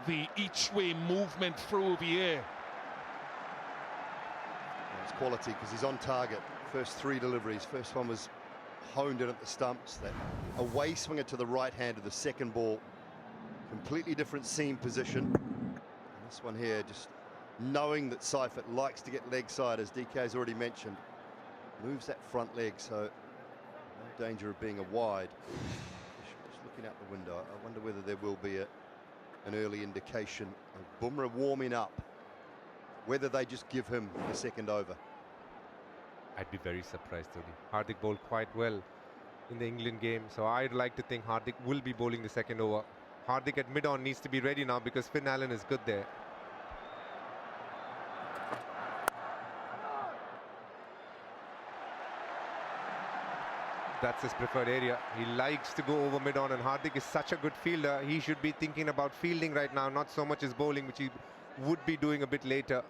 the each-way movement through the air. It's quality because he's on target. First 3 deliveries. First one was honed in at the stumps. That away swinger to the right hand of the second ball. Completely different seam position. And this one here, just knowing that Seifert likes to get leg side, as DK has already mentioned, moves that front leg, so no danger of being a wide. Just looking out the window, I wonder whether there will be an early indication of Bumrah warming up, whether they just give him the second over. I'd be very surprised, Tony. Hardik bowled quite well in the England game, so I'd like to think Hardik will be bowling the second over. Hardik at mid-on needs to be ready now because Finn Allen is good there. That's his preferred area. He likes to go over mid-on, and Hardik is such a good fielder. He should be thinking about fielding right now, not so much his bowling, which he would be doing a bit later.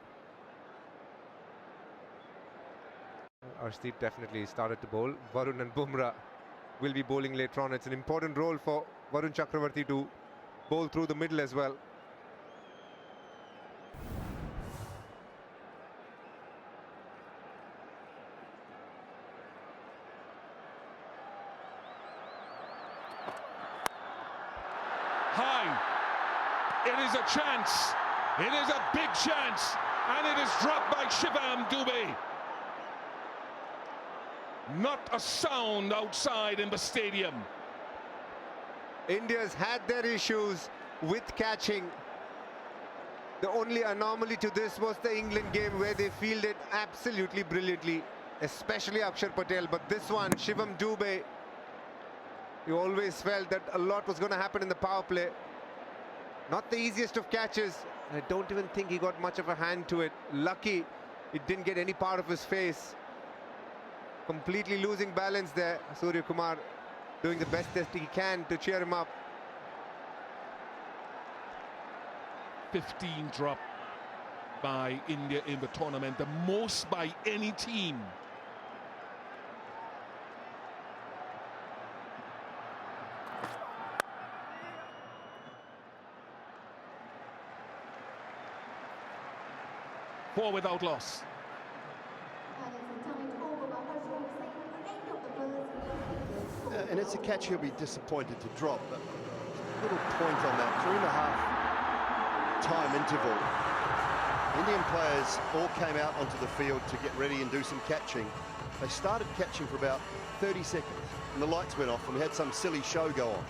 Arshdeep definitely started to bowl. Varun and Bumrah will be bowling later on. It's an important role for Varun Chakravarti to bowl through the middle as well. High. It is a chance. It is a big chance. And it is dropped by Shivam Dube. Not a sound outside in the stadium. India's had their issues with catching. The only anomaly to this was the England game, where they fielded absolutely brilliantly, especially Akshar Patel. But this one, Shivam Dube, you always felt that a lot was going to happen in the power play. Not the easiest of catches. I don't even think he got much of a hand to it. Lucky it didn't get any part of his face. Completely losing balance there. Surya Kumar doing the best that he can to cheer him up. 15 drop by India in the tournament, the most by any team. Four without loss. And it's a catch he'll be disappointed to drop, but a little point on that. During the half-time interval, Indian players all came out onto the field to get ready and do some catching. They started catching for about 30 seconds, and the lights went off, and we had some silly show go on.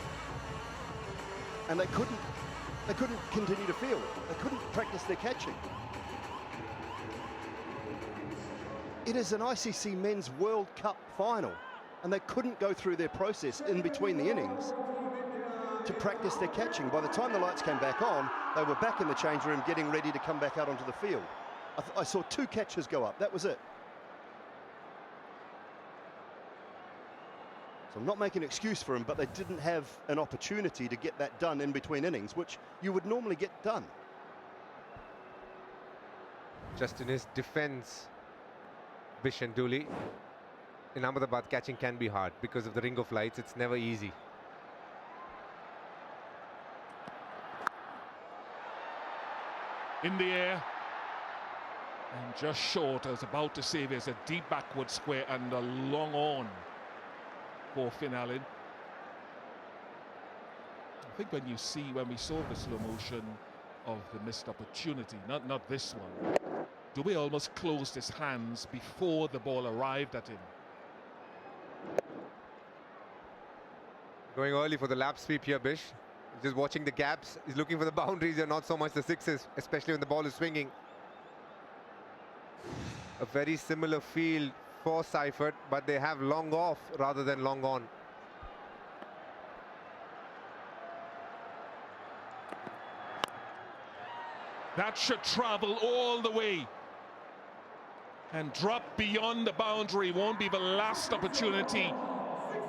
And they couldn't continue to field. They couldn't practice their catching. It is an ICC Men's World Cup final, and they couldn't go through their process in between the innings to practice their catching. By the time the lights came back on, they were back in the change room getting ready to come back out onto the field. I saw 2 catches go up, that was it. So I'm not making an excuse for them, but they didn't have an opportunity to get that done in between innings, which you would normally get done. Just in his defense, Bish and Dooley, in Ahmedabad catching can be hard because of the ring of lights. It's never easy. In the air and just short. I was about to say there's a deep backward square and a long on for Finn Allen. I think when we saw the slow motion of the missed opportunity, not this one, Dube almost closed his hands before the ball arrived at him. Going early for the lap sweep here, Bish. Just watching the gaps. He's looking for the boundaries and not so much the sixes, especially when the ball is swinging. A very similar field for Seifert, but they have long off rather than long on. That should travel all the way and drop beyond the boundary. Won't be the last opportunity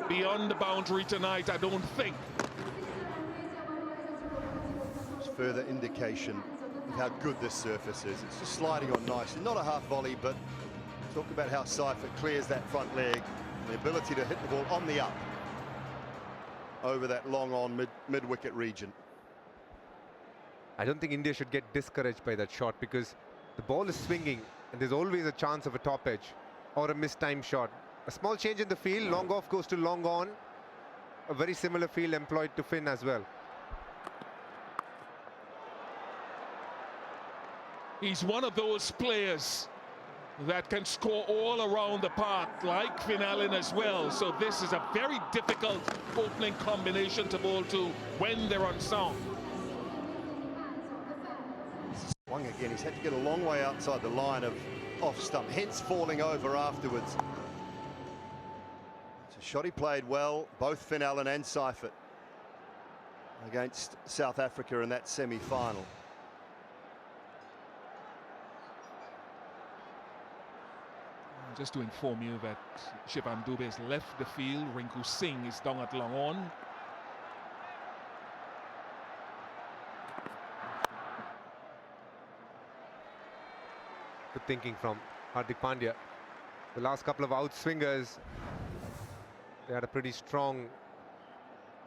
beyond the boundary tonight, I don't think. Just further indication of how good this surface is. It's just sliding on nicely. Not a half volley, but talk about how Seifert clears that front leg. The ability to hit the ball on the up over that long on mid-wicket region. I don't think India should get discouraged by that shot, because the ball is swinging and there's always a chance of a top edge or a mistimed shot. A small change in the field, long off goes to long on. A very similar field employed to Finn as well. He's one of those players that can score all around the park, like Finn Allen as well. So this is a very difficult opening combination to bowl to when they're unsound. Swung again. He's had to get a long way outside the line of off stump, hence falling over afterwards. It's a shot he played well, both Finn Allen and Seifert, against South Africa in that semi-final. Just to inform you that Shivam Dube has left the field. Rinku Singh is down at long on. Good thinking from Hardik Pandya. The last couple of outswingers, they had a pretty strong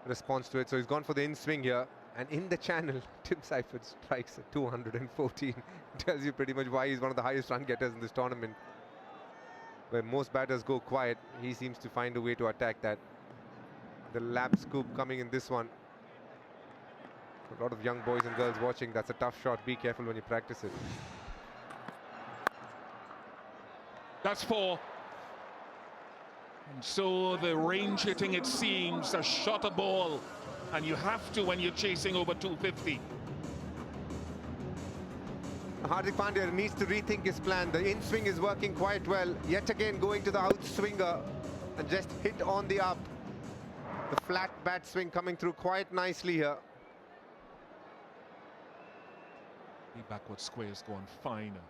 response to it. So he's gone for the in-swing here. And in the channel, Tim Seifert strikes at 214. Tells you pretty much why he's one of the highest run getters in this tournament. Where most batters go quiet, he seems to find a way to attack that. The lap scoop coming in this one. A lot of young boys and girls watching. That's a tough shot. Be careful when you practice it. That's 4. And so the range hitting, it seems, a shot a ball. And you have to when you're chasing over 250. Hardik Pandya needs to rethink his plan. The in-swing is working quite well. Yet again going to the outswinger and just hit on the up. The flat bat swing coming through quite nicely here. The backward square's gone finer.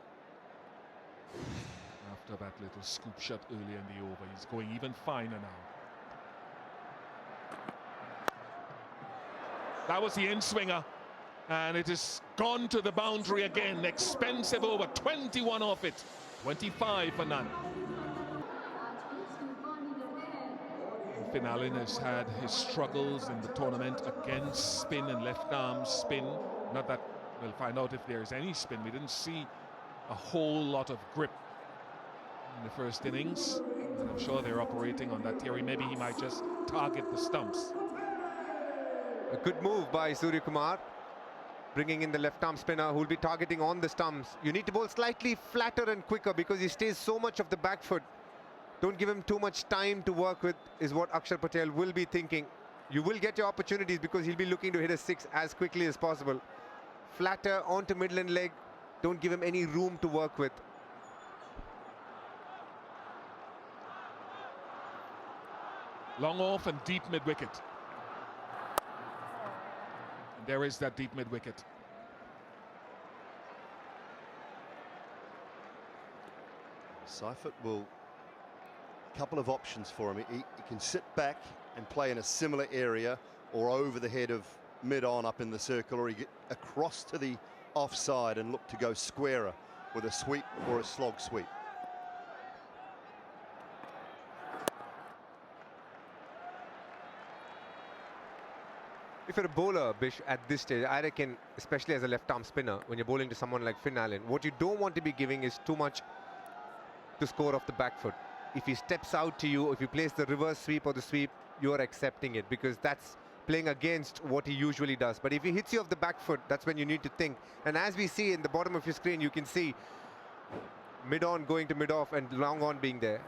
After that little scoop shot earlier in the over, he's going even finer now. That was the in-swinger. And it has gone to the boundary again. Expensive over, 21 off it, 25 for none. Finn Allen has had his struggles in the tournament against spin and left arm spin. Not that we'll find out if there's any spin. We didn't see a whole lot of grip in the first innings. And I'm sure they're operating on that theory. Maybe he might just target the stumps. A good move by Surya Kumar. Bringing in the left-arm spinner who will be targeting on the stumps. You need to bowl slightly flatter and quicker because he stays so much of the back foot. Don't give him too much time to work with, is what Akshar Patel will be thinking. You will get your opportunities because he'll be looking to hit a 6 as quickly as possible. Flatter onto middle-end leg. Don't give him any room to work with. Long off and deep mid-wicket. There is that deep mid-wicket. Seifert will, a couple of options for him. He can sit back and play in a similar area or over the head of mid-on up in the circle, or he get across to the offside and look to go squarer with a sweep or a slog sweep. If you're a bowler, Bish, at this stage, I reckon, especially as a left-arm spinner, when you're bowling to someone like Finn Allen, what you don't want to be giving is too much to score off the back foot. If he steps out to you, if you place the reverse sweep or the sweep, you're accepting it because that's playing against what he usually does. But if he hits you off the back foot, that's when you need to think. And as we see in the bottom of your screen, you can see mid-on going to mid-off and long-on being there.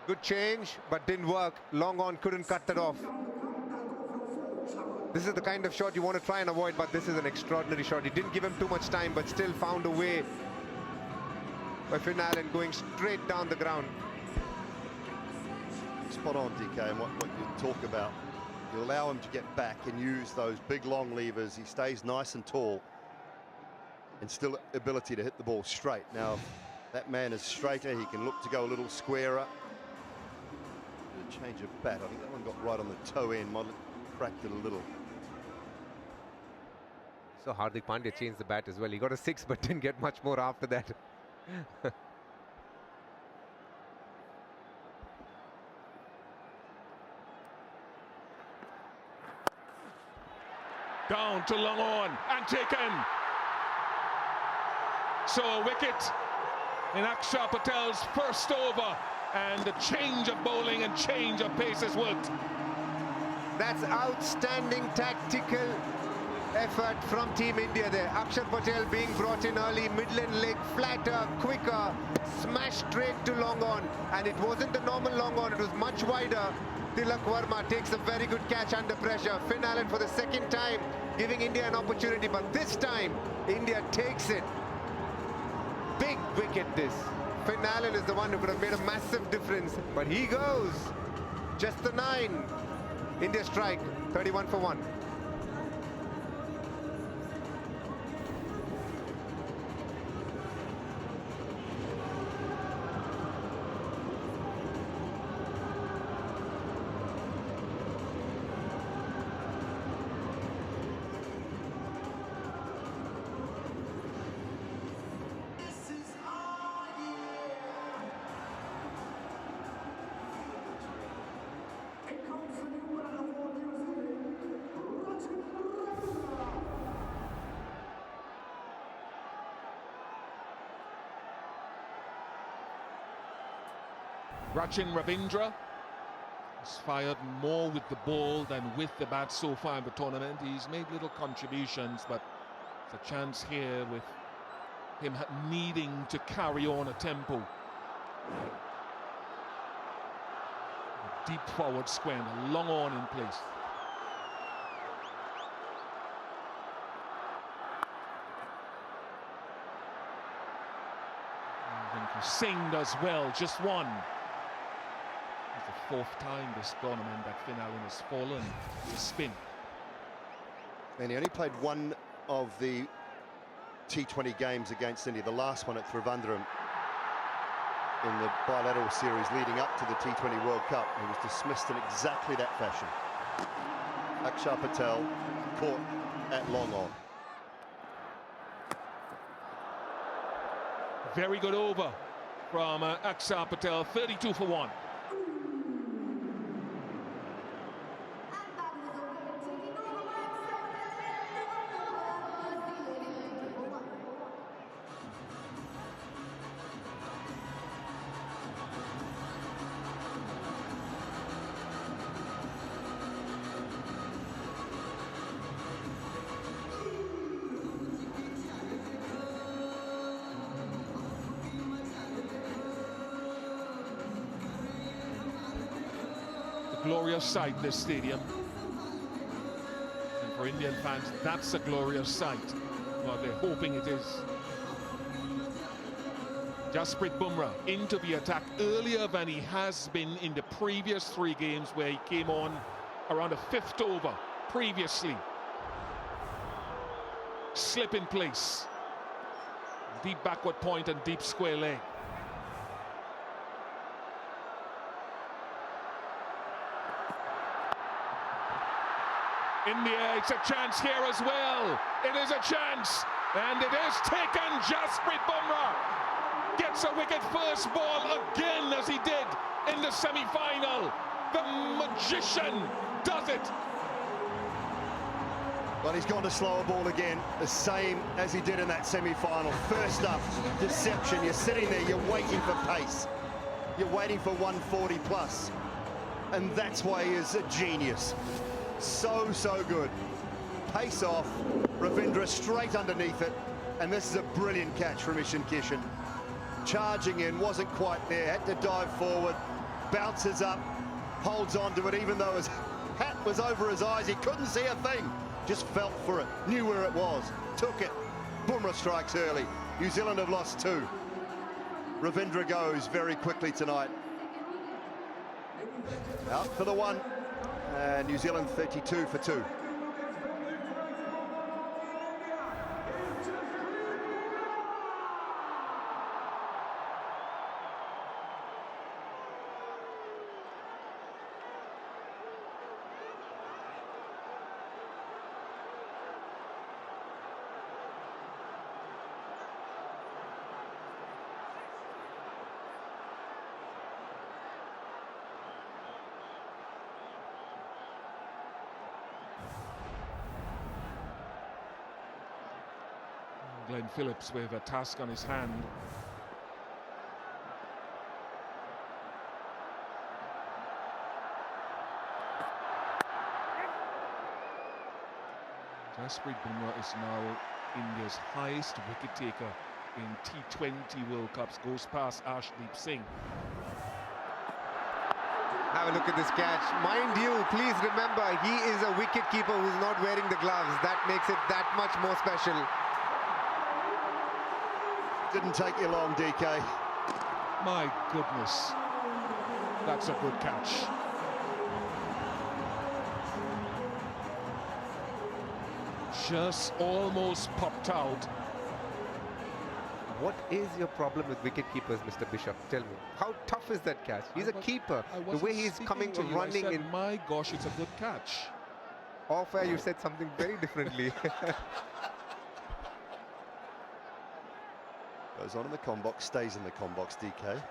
Good change, but didn't work. Long on, couldn't cut that off. This is the kind of shot you want to try and avoid, but this is an extraordinary shot. He didn't give him too much time, but still found a way by Finn Allen going straight down the ground. Spot on, DK, and what you talk about. You allow him to get back and use those big long levers. He stays nice and tall and still ability to hit the ball straight. Now, if that man is straighter, he can look to go a little squarer. Change of bat. I think that one got right on the toe end. Might have cracked it a little. So Hardik Pandya changed the bat as well. He got a 6 but didn't get much more after that. Down to long on and taken. So a wicket in Akshar Patel's first over, and the change of bowling and change of pace has worked. That's outstanding tactical effort from Team India there. Akshar Patel being brought in early, mid-lane leg, flatter, quicker, smash straight to long on, and it wasn't the normal long on, it was much wider. Tilak Verma takes a very good catch under pressure. Finn Allen for the second time giving India an opportunity, but this time India takes it. Big wicket this. Finn Allen is the one who could have made a massive difference, but he goes. Just the 9. India strike, 31 for 1. Rachin Ravindra has fired more with the ball than with the bat so far in the tournament. He's made little contributions, but it's a chance here with him needing to carry on a tempo. A deep forward square and a long on in place. And Singh does well, just one. It's the 4th time this tournament that Finn Allen has fallen to spin. And he only played one of the T20 games against India, the last one at Trivandrum in the bilateral series leading up to the T20 World Cup. He was dismissed in exactly that fashion. Akshar Patel caught at long on. Very good over from Akshar Patel, 32 for 1. Glorious sight, this stadium, and for Indian fans that's a glorious sight. Well, they're hoping it is. Jasprit Bumrah into the attack earlier than he has been in the previous 3 games, where he came on around the 5th over previously. Slip in place, deep backward point and deep square leg. In the air, it's a chance here as well. It is a chance, and it is taken. Jasprit Bumrah gets a wicket first ball again, as he did in the semi-final. The magician does it. Well, he's gone to slower ball again, the same as he did in that semi-final. First up, deception. You're sitting there, you're waiting for pace. You're waiting for 140 plus. And that's why he is a genius. So good. Pace off, Ravindra straight underneath it, and this is a brilliant catch from Ishan Kishan. Charging in, wasn't quite there, had to dive forward, bounces up, holds on to it even though his hat was over his eyes. He couldn't see a thing, just felt for it, knew where it was, took it. Bumrah strikes early. New Zealand have lost 2. Ravindra goes very quickly tonight. Out for the 1. New Zealand 32 for 2. Glenn Phillips with a task on his hand. Jasprit Bumrah is now India's highest wicket taker in T20 World Cups, goes past Arshdeep Singh. Have a look at this catch. Mind you, please remember, he is a wicket keeper who's not wearing the gloves. That makes it that much more special. Didn't take you long, DK. My goodness, that's a good catch. Just almost popped out. What is your problem with wicket keepers, Mr. Bishop? Tell me. How tough is that catch? He's a keeper. The way he's coming, running in. My gosh, it's a good catch. Off air, you said something very differently. Goes on in the com box, stays in the com box, DK.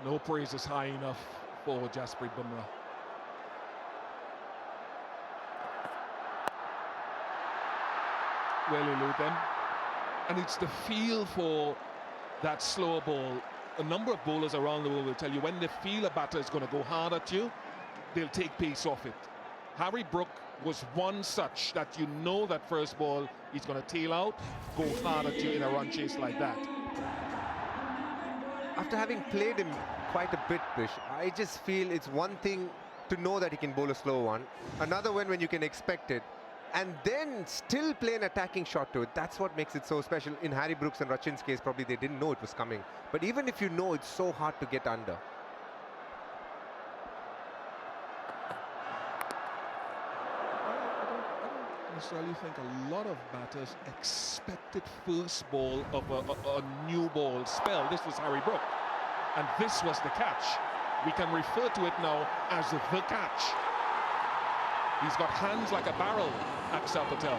No praise is high enough for Jasprit Bumrah. Well elude them, and it's the feel for that slower ball. A number of bowlers around the world will tell you when they feel a batter is going to go hard at you, they'll take pace off it. Harry Brook was one such that you know that first ball he's going to tail out, go hard at you in a run chase like that. After having played him quite a bit, Bish, I just feel it's one thing to know that he can bowl a slow one, another one when you can expect it, and then still play an attacking shot to it. That's what makes it so special. In Harry Brooks and Rachin's case, probably they didn't know it was coming. But even if you know, it's so hard to get under. I don't necessarily think a lot of batters expected first ball of a new ball spell. This was Harry Brook, and this was the catch. We can refer to it now as the catch. He's got hands like a barrel, Axar Patel.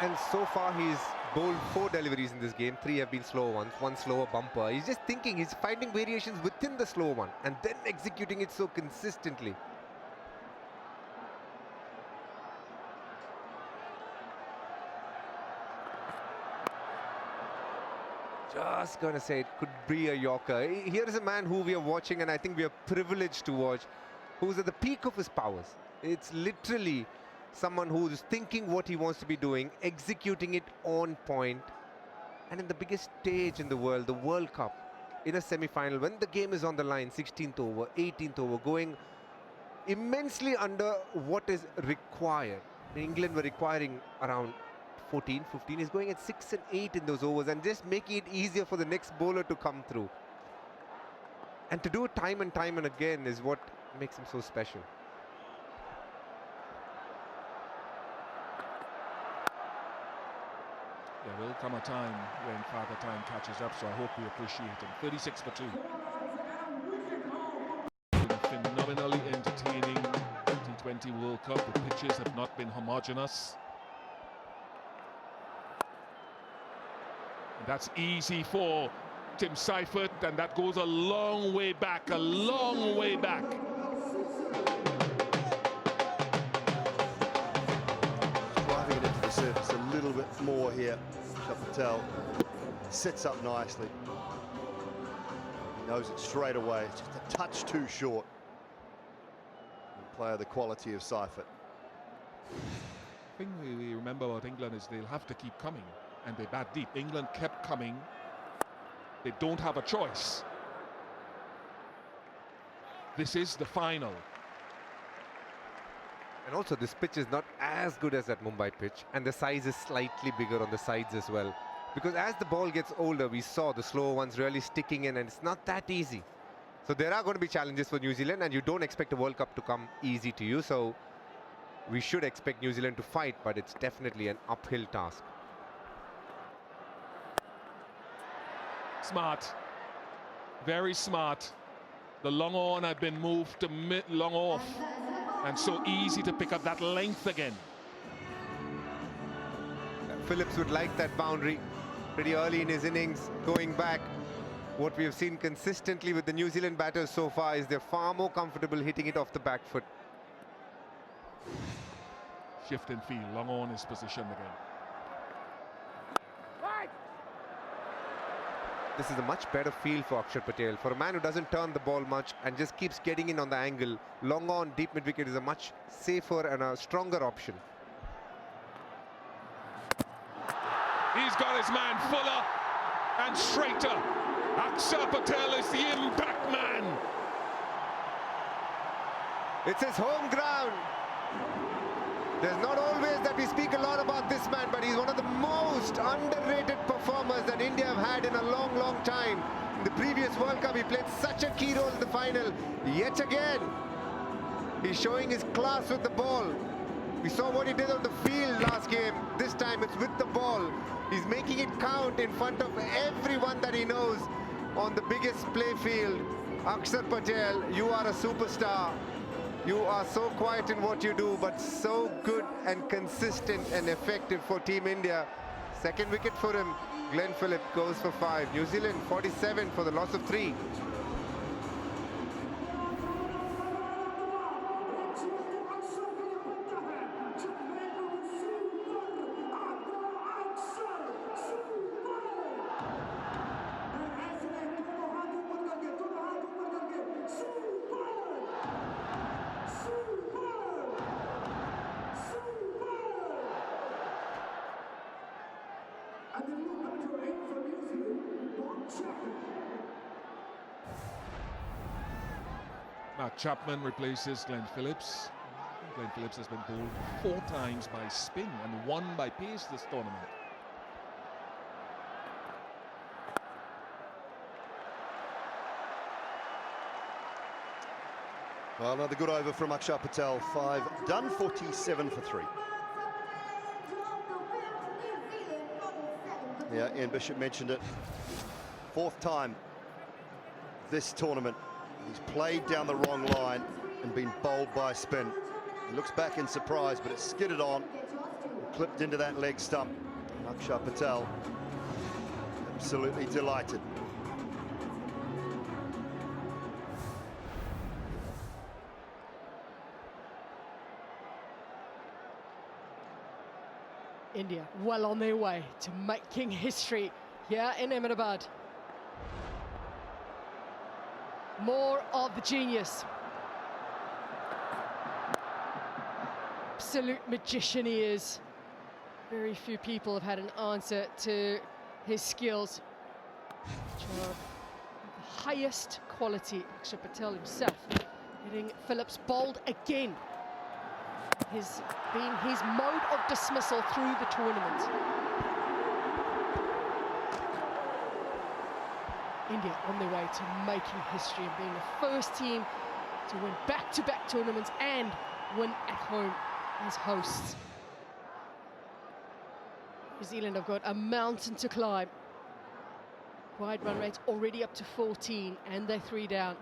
And so far he's bowled 4 deliveries in this game. 3 have been slow ones, 1 slower bumper. He's just thinking, he's finding variations within the slow one and then executing it so consistently. Just gonna say it could be a Yorker. Here is a man who we are watching, and I think we are privileged to watch, who's at the peak of his powers. It's literally someone who's thinking what he wants to be doing, executing it on point, and in the biggest stage in the world, the World Cup, in a semi-final, when the game is on the line, 16th over, 18th over, going immensely under what is required. England were requiring around 14, 15. He's going at 6 and 8 in those overs and just making it easier for the next bowler to come through. And to do it time and time and again is what makes him so special. There will come a time when Father Time catches up, so I hope we appreciate him. 36 for 2. Phenomenally entertaining T20 World Cup. The pitches have not been homogeneous. And that's easy for Tim Seifert, and that goes a long way back, a long way back. Driving it into the surface a little bit more here. Patel sits up nicely. He knows it straight away. It's just a touch too short. A player the quality of Seifert. The thing we remember about England is they'll have to keep coming, and they bat deep. England kept coming. They don't have a choice. This is the final. And also this pitch is not as good as that Mumbai pitch, and the size is slightly bigger on the sides as well. Because as the ball gets older, we saw the slower ones really sticking in, and it's not that easy. So there are going to be challenges for New Zealand, and you don't expect a World Cup to come easy to you. So we should expect New Zealand to fight, but it's definitely an uphill task. Smart, very smart. The long on had been moved to long off, and so easy to pick up that length again. Phillips would like that boundary pretty early in his innings. Going back, what we have seen consistently with the New Zealand batters so far is they're far more comfortable hitting it off the back foot. Shift in field, long on his position again. This is a much better field for Akshar Patel. For a man who doesn't turn the ball much and just keeps getting in on the angle, long on, deep mid-wicket is a much safer and a stronger option. He's got his man fuller and straighter. Akshar Patel is the impact man. It's his home ground. There's not always that we speak a lot about this man, but he's one of the most underrated performers that India have had in a long, long time. In the previous World Cup, he played such a key role in the final. Yet again, he's showing his class with the ball. We saw what he did on the field last game. This time it's with the ball. He's making it count in front of everyone that he knows on the biggest play field. Akshar Patel, you are a superstar. You are so quiet in what you do, but so good and consistent and effective for Team India. Second wicket for him. Glenn Phillips goes for 5. New Zealand 47 for the loss of 3. Matt Chapman replaces Glenn Phillips. Glenn Phillips has been bowled 4 times by spin and 1 by pace this tournament. Well, another good over from Akshar Patel. 5 done, 47 for 3. Yeah, Ian Bishop mentioned it. 4th time this tournament. He's played down the wrong line and been bowled by spin. He looks back in surprise, but it's skidded on, clipped into that leg stump. Akshar Patel absolutely delighted. India well on their way to making history here in Ahmedabad. More of the genius. Absolute magician he is. Very few people have had an answer to his skills, which are of the highest quality. Akshar Patel himself getting Phillips bowled again. Has been his mode of dismissal through the tournament. India on their way to making history and being the first team to win back-to-back tournaments and win at home as hosts. New Zealand have got a mountain to climb. Wide run rate's already up to 14 and they're 3 down.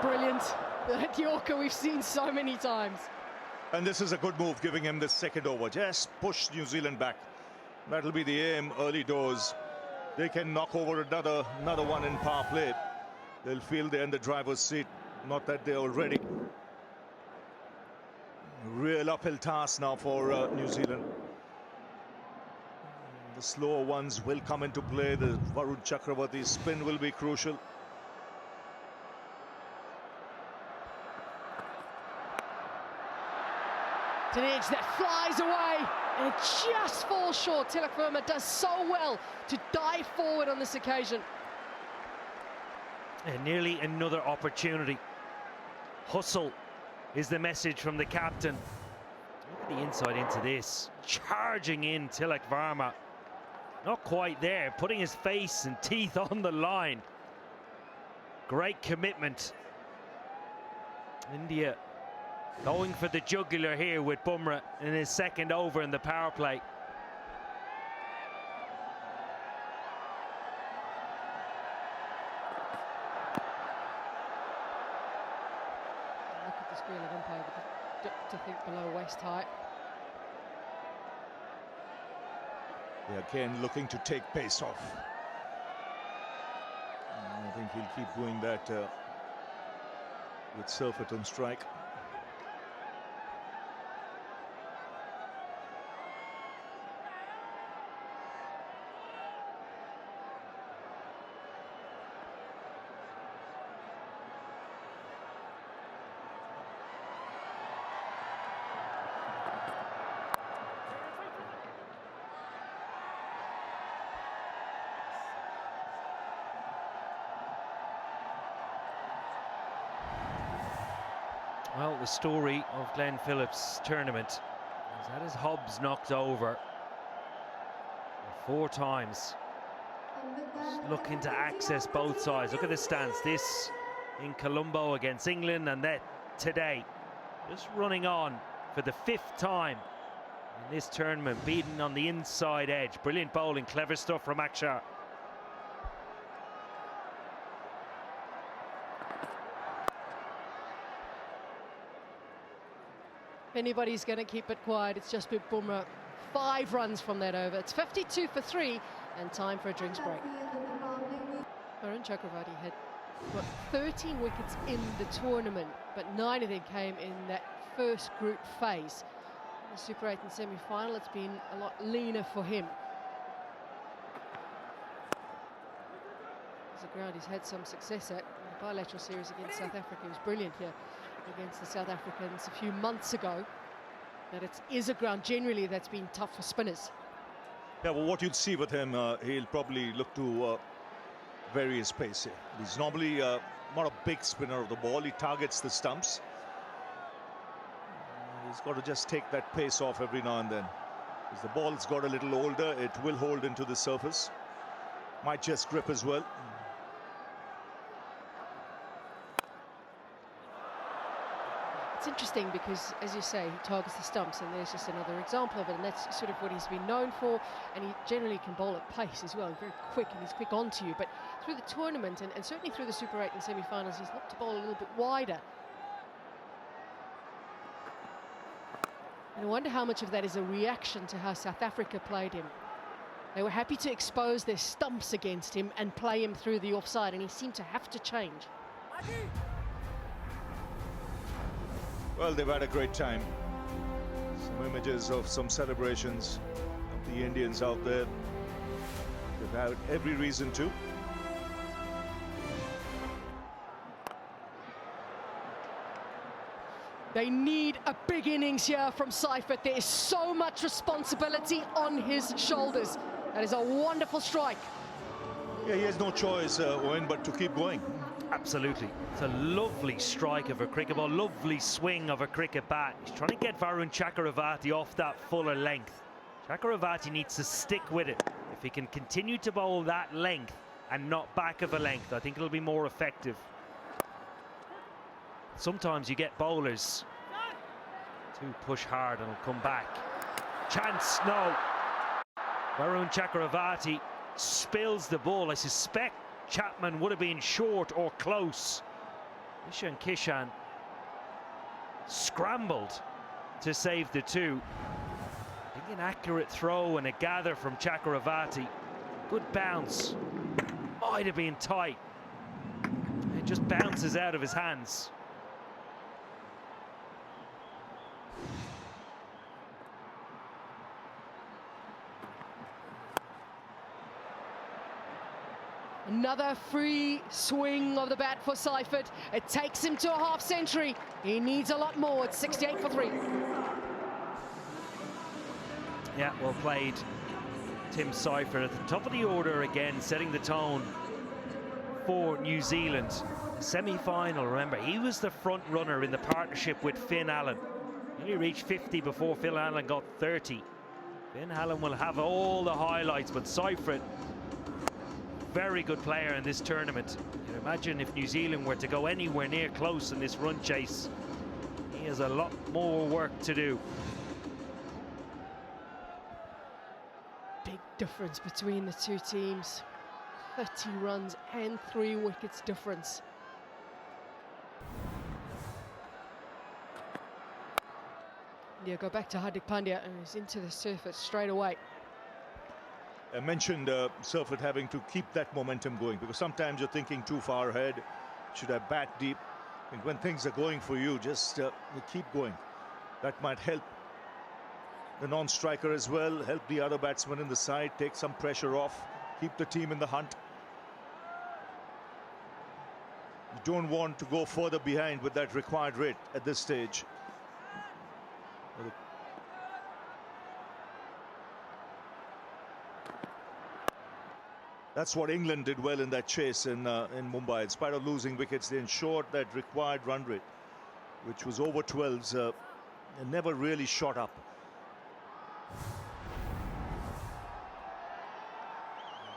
Brilliant. That Yorker we've seen so many times. And this is a good move, giving him the second over. Just push New Zealand back. That'll be the aim early doors. They can knock over another one in power play. They'll feel they're in the driver's seat. Not that they're already. Real uphill task now for New Zealand. The slower ones will come into play. The Varun Chakravarti spin will be crucial. It's an edge that flies away and it just falls short. Tilak Verma does so well to dive forward on this occasion. And nearly another opportunity. Hustle is the message from the captain. Look at the inside into this. Charging in Tilak Verma. Not quite there, putting his face and teeth on the line. Great commitment. India going for the jugular here with Bumrah in his second over in the power play. Look at the screen of umpire, but to think below waist height. They're again looking to take pace off. I think he'll keep doing that with Surfeit on strike. Well, the story of Glenn Phillips' tournament is that his hubs knocked over 4 times. Just looking to access both sides. Look at the stance. This in Colombo against England, and that today. Just running on for the 5th time in this tournament, beaten on the inside edge. Brilliant bowling, clever stuff from Akshar. If anybody's going to keep it quiet, it's just been Bumrah. 5 runs from that over. It's 52 for 3 and time for a drinks break. Varun Chakravarti had 13 wickets in the tournament, but 9 of them came in that first group phase. In the Super 8 and semi-final, it's been a lot leaner for him. It's a ground he's had some success at. In the bilateral series against South Africa, he was brilliant here against the South Africans a few months ago. But it is a ground generally that's been tough for spinners. Yeah, well, what you'll see with him, he'll probably look to vary his pace here. He's normally not a big spinner of the ball. He targets the stumps. He's got to just take that pace off every now and then. As the ball's got a little older, it will hold into the surface. Might just grip as well. It's interesting because, as you say, he targets the stumps, and there's just another example of it, and that's sort of what he's been known for. And he generally can bowl at pace as well, very quick, and he's quick onto you. But through the tournament, and certainly through the Super 8 and semi-finals, he's looked to bowl a little bit wider. And I wonder how much of that is a reaction to how South Africa played him. They were happy to expose their stumps against him and play him through the offside, and he seemed to have to change. Well, they've had a great time. Some images of some celebrations of the Indians out there. They've had every reason to. They need a big innings here from Seifert. There is so much responsibility on his shoulders. That is a wonderful strike. Yeah, he has no choice, Owen, but to keep going. Absolutely. It's a lovely strike of a cricket ball, lovely swing of a cricket bat. He's trying to get Varun Chakravarti off that fuller length. Chakravarti needs to stick with it. If he can continue to bowl that length and not back of a length, I think it'll be more effective. Sometimes you get bowlers to push hard and will come back. Chance, no. Varun Chakravarti spills the ball. I suspect Chapman would have been short or close. Ishan Kishan scrambled to save the 2. I think an accurate throw and a gather from Chakravarti. Good bounce. Might have been tight. It just bounces out of his hands. Another free swing of the bat for Seifert. It takes him to a half century. He needs a lot more. It's 68 for 3. Yeah, well played. Tim Seifert at the top of the order again, setting the tone for New Zealand. Semi-final, remember, he was the front runner in the partnership with Finn Allen. He reached 50 before Phil Allen got 30. Finn Allen will have all the highlights, but Seifert, very good player in this tournament. You can imagine if New Zealand were to go anywhere near close in this run chase, he has a lot more work to do. Big difference between the two teams. 30 runs and 3 wickets difference. India go back to Hardik Pandya, and he's into the surface straight away. I mentioned Surfet having to keep that momentum going, because sometimes you're thinking too far ahead. Should I bat deep? And when things are going for you, just you keep going. That might help the non-striker as well, help the other batsmen in the side, take some pressure off, keep the team in the hunt. You don't want to go further behind with that required rate at this stage. That's what England did well in that chase in Mumbai. In spite of losing wickets, they ensured that required run rate, which was over 12s, and never really shot up.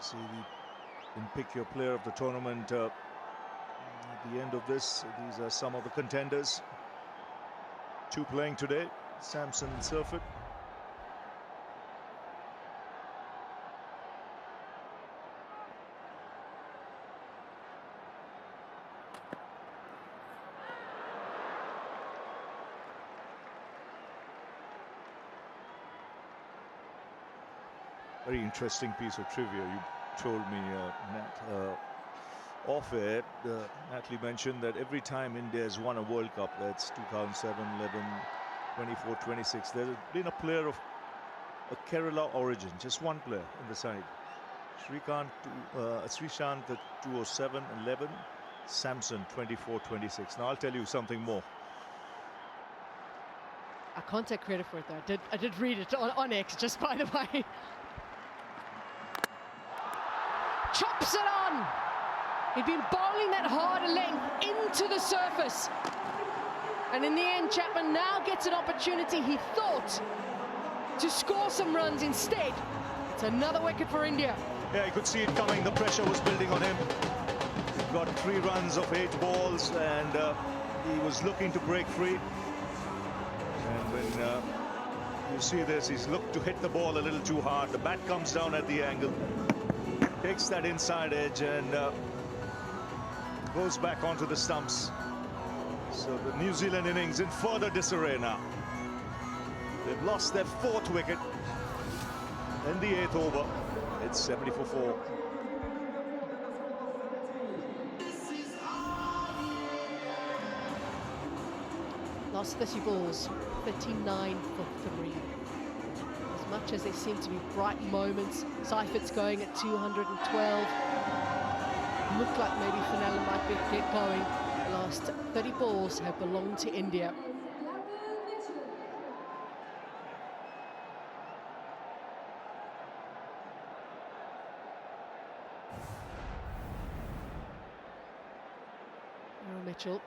See, you can pick your player of the tournament at the end of this. These are some of the contenders. 2 playing today, Samson and Surfet. Very interesting piece of trivia you told me, Nat, off air. Natalie mentioned that every time India has won a World Cup, that's 2007, 11, 24, 26, there's been a player of a Kerala origin, just one player in the side. Srishant at 207, 11, Samson 24, 26. Now I'll tell you something more. I can't take credit for it though. I did read it on X, just by the way. Chops it on. He'd been bowling that harder length into the surface. And in the end, Chapman now gets an opportunity, he thought, to score some runs. Instead, it's another wicket for India. Yeah, you could see it coming. The pressure was building on him. He got 3 runs of 8 balls, and he was looking to break free. And when you see this, he's looked to hit the ball a little too hard. The bat comes down at the angle, takes that inside edge, and goes back onto the stumps. So the New Zealand innings in further disarray now. They've lost their 4th wicket in the 8th over. It's 70 for 4. Last 30 balls, 39 for 3. As much as there seem to be bright moments, Seifert's going at 212. Looked like maybe Fernando might get going. The last 30 balls have belonged to India. Mitchell.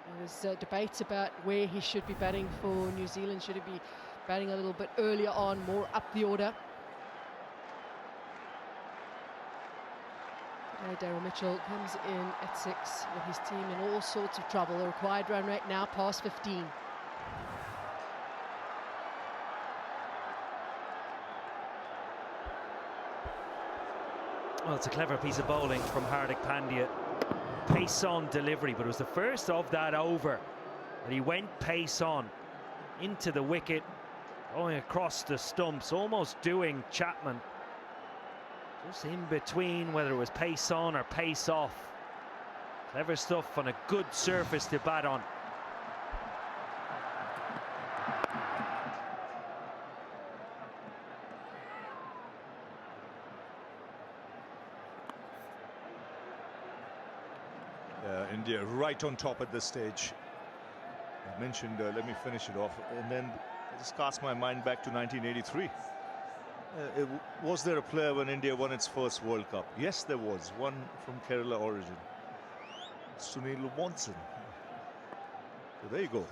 There was debates about where he should be batting for New Zealand. Should he be batting a little bit earlier on, more up the order? Daryl Mitchell comes in at 6 with his team in all sorts of trouble. The required run rate now past 15. Well, it's a clever piece of bowling from Hardik Pandya. Pace on delivery, but it was the first of that over that he went pace on into the wicket, going across the stumps, almost doing Chapman. Just in between, whether it was pace on or pace off. Clever stuff on a good surface to bat on. India right on top at this stage. I mentioned, let me finish it off, and then I just cast my mind back to 1983. Was there a player when India won its first World Cup? Yes, there was. One from Kerala origin. Sunil Monson. So there you go.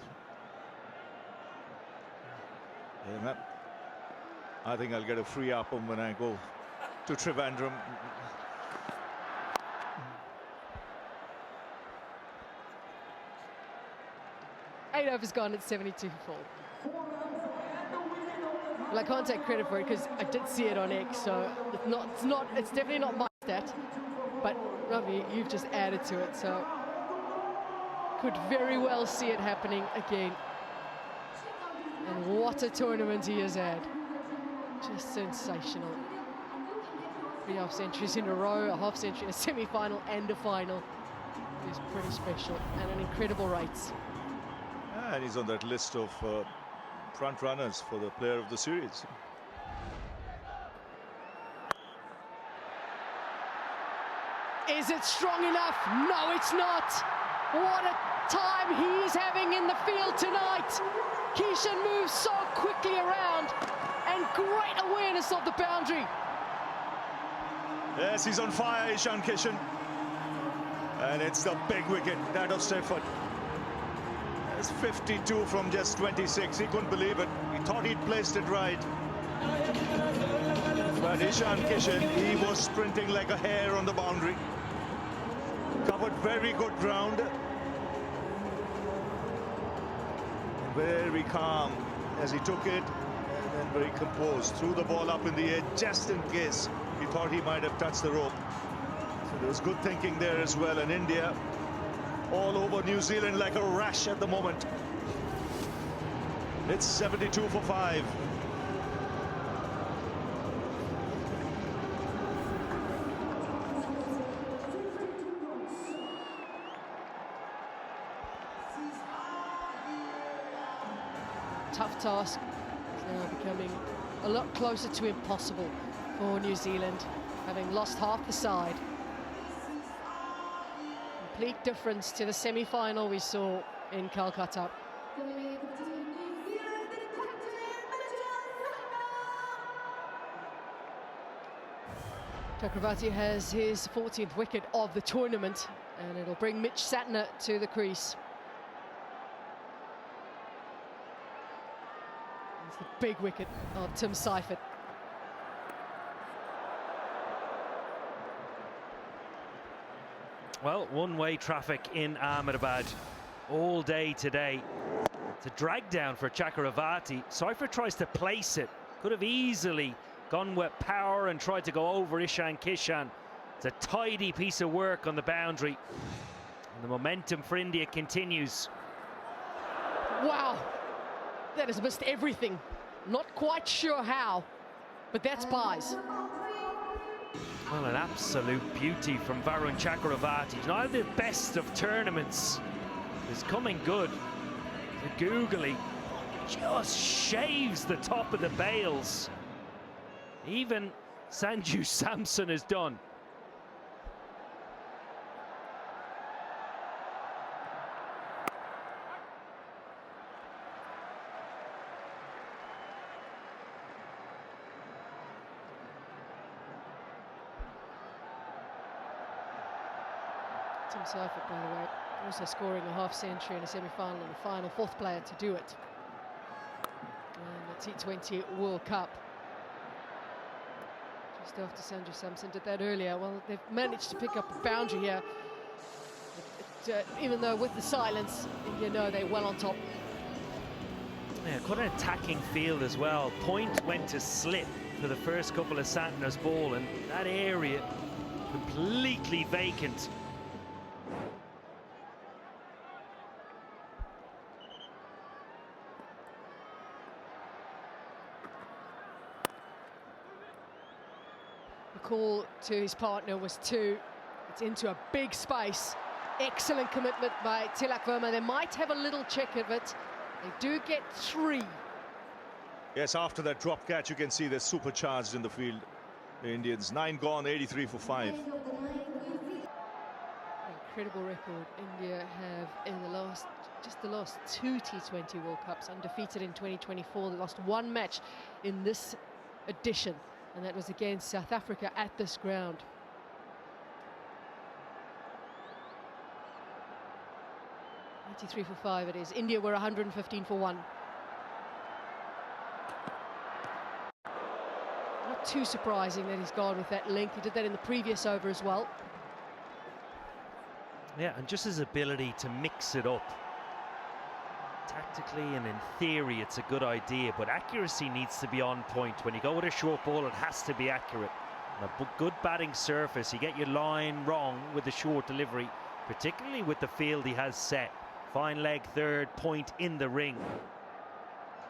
Yeah, I think I'll get a free appam when I go to Trivandrum. Overs gone at 72 for 4. Well, I can't take credit for it because I did see it on X, so it's definitely not my stat. But Ravi, you've just added to it, so could very well see it happening again. And what a tournament he has had! Just sensational. 3 half centuries in a row, a half century, a semi-final and a final. It is pretty special and an incredible rates. And he's on that list of front runners for the player of the series. Is it strong enough? No, it's not. What a time he is having in the field tonight. Kishan moves so quickly around and great awareness of the boundary. Yes, he's on fire, Ishan Kishan. And it's the big wicket, that of Stafford. It's 52 from just 26. He couldn't believe it. He thought he'd placed it right. But Ishan Kishan, he was sprinting like a hare on the boundary. Covered very good ground. Very calm as he took it, and then very composed. Threw the ball up in the air just in case he thought he might have touched the rope. So there was good thinking there as well. And India all over New Zealand like a rash at the moment. It's 72 for 5. Tough task. It's now becoming a lot closer to impossible for New Zealand, having lost half the side. Complete difference to the semi-final we saw in Calcutta. Chakravarti has his 14th wicket of the tournament, and it'll bring Mitch Santner to the crease. It's the big wicket of Tim Seifert. Well, one-way traffic in Ahmedabad all day today. It's a drag down for Chakravarti. Seifert tries to place it. Could have easily gone with power and tried to go over Ishan Kishan. It's a tidy piece of work on the boundary. And the momentum for India continues. Wow, that has missed everything. Not quite sure how, but that's pies. Well, an absolute beauty from Varun Chakravarti. Not at the best of tournaments. It's coming good. The googly just shaves the top of the bails. Even Sanju Samson is done. Tim Seifert, by the way, also scoring a half century in a semi-final and a final, 4th player to do it in the T20 World Cup. Just after Sanju Samson did that earlier. Well, they've managed to pick up a boundary here. Even though with the silence, you know they're well on top. Yeah, quite an attacking field as well. Point went to slip for the first couple of Santner's ball, and that area completely vacant. Call to his partner was 2. It's into a big space. Excellent commitment by Tilak Verma. They might have a little check of it. They do get 3. Yes, after that drop catch, you can see they're supercharged in the field. The Indians, 9 gone, 83 for 5. Incredible record India have in the last 2 T20 World Cups, undefeated in 2024. They lost 1 match in this edition, and that was against South Africa at this ground. $83 for 5 it is. India were 115 for 1. Not too surprising that he's gone with that length. He did that in the previous over as well. Yeah, and just his ability to mix it up. Tactically and in theory, it's a good idea, but accuracy needs to be on point. When you go with a short ball, it has to be accurate. On a good batting surface, you get your line wrong with the short delivery, particularly with the field he has set. Fine leg third, point in the ring.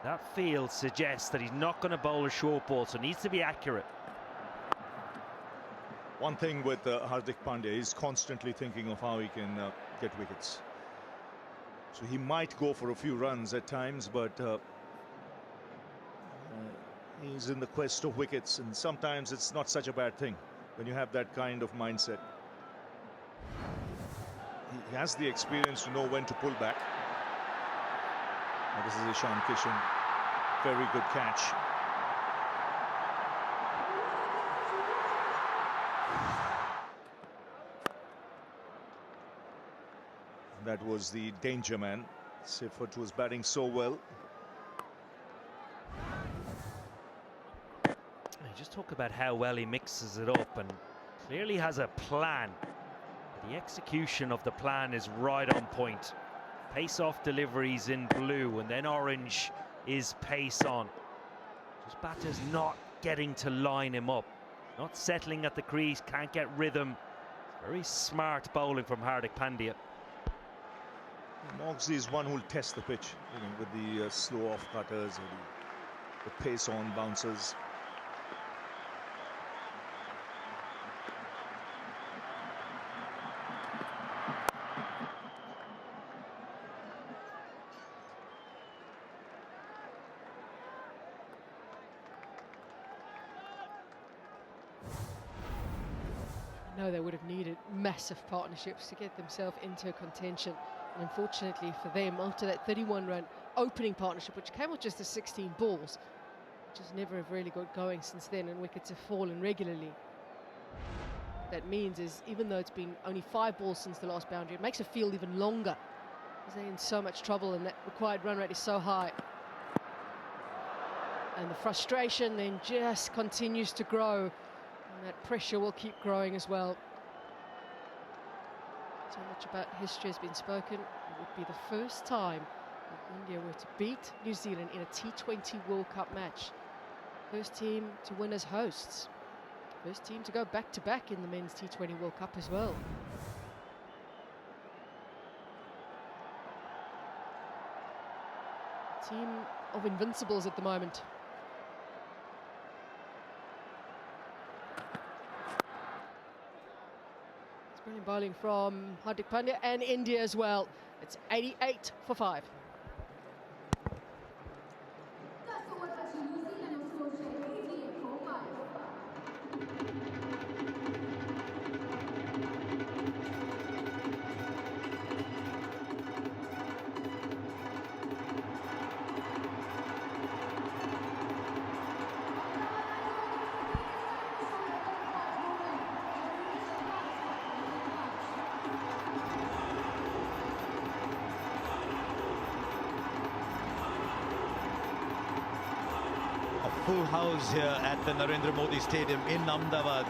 That field suggests that he's not going to bowl a short ball, so it needs to be accurate. One thing with Hardik Pandya, he's constantly thinking of how he can get wickets. So he might go for a few runs at times, but he's in the quest of wickets, and sometimes it's not such a bad thing when you have that kind of mindset. He has the experience to know when to pull back. Now this is Ishan Kishan. Very good catch. That was the danger man. Siffert was batting so well. You just talk about how well he mixes it up and clearly has a plan. The execution of the plan is right on point. Pace off deliveries in blue, and then orange is pace on. Just batters not getting to line him up, not settling at the crease, can't get rhythm. Very smart bowling from Hardik Pandya. Moxley is one who will test the pitch, you know, with the slow off cutters or the pace on bouncers. I know they would have needed massive partnerships to get themselves into contention. And unfortunately for them, after that 31-run opening partnership, which came with just the 16 balls, which has never have really got going since then, and wickets have fallen regularly. That means is, even though it's been only 5 balls since the last boundary, it makes it feel even longer, because they're in so much trouble and that required run rate is so high. And the frustration then just continues to grow, and that pressure will keep growing as well. So much about history has been spoken. It would be the first time that India were to beat New Zealand in a T20 World Cup match. First team to win as hosts. First team to go back-to-back in the men's T20 World Cup as well. Team of invincibles at the moment. Brilliant bowling from Hardik Pandya and India as well. It's 88 for 5. Full house here at the Narendra Modi Stadium in Ahmedabad,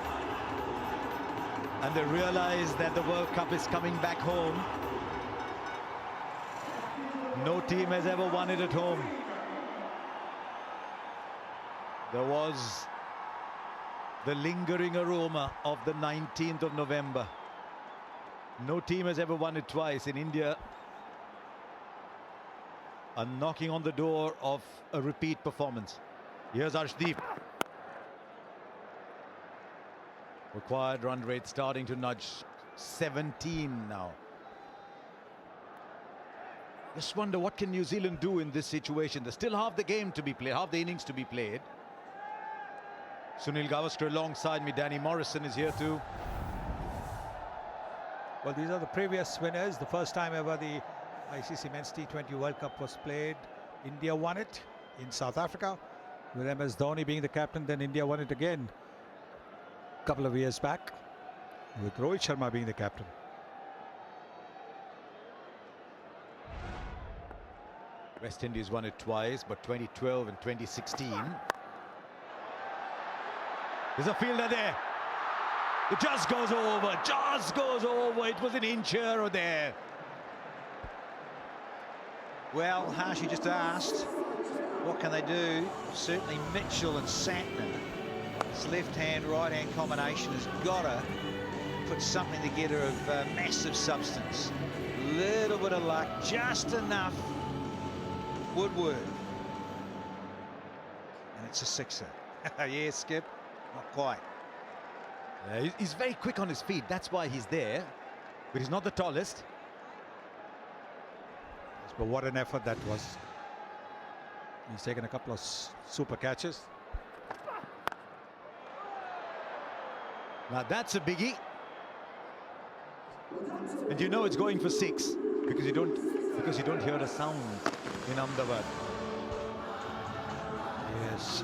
and they realize that the World Cup is coming back home. No team has ever won it at home. There was the lingering aroma of the 19th of November. No team has ever won it twice. In India are knocking on the door of a repeat performance. Here's Arshdeep. Required run rate starting to nudge 17 now. Just wonder what can New Zealand do in this situation. There's still half the game to be played, half the innings to be played. Sunil Gavaskar alongside me. Danny Morrison is here too. Well, these are the previous winners. The first time ever the ICC Men's T20 World Cup was played. India won it in South Africa, with MS Dhoni being the captain. Then India won it again a couple of years back, with Rohit Sharma being the captain. West Indies won it twice, but 2012 and 2016. There's a fielder there. It just goes over, just goes over. It was an inch here or there. Well, Harsh, you just asked, what can they do? Certainly Mitchell and Santner. This left-hand, right-hand combination has got to put something together of massive substance. Little bit of luck, just enough woodwork. And it's a sixer. Yeah, Skip, not quite. He's very quick on his feet. That's why he's there. But he's not the tallest. But what an effort that was. He's taken a couple of super catches. Now that's a biggie. And you know it's going for 6 because you don't hear a sound in Ahmedabad. Yes.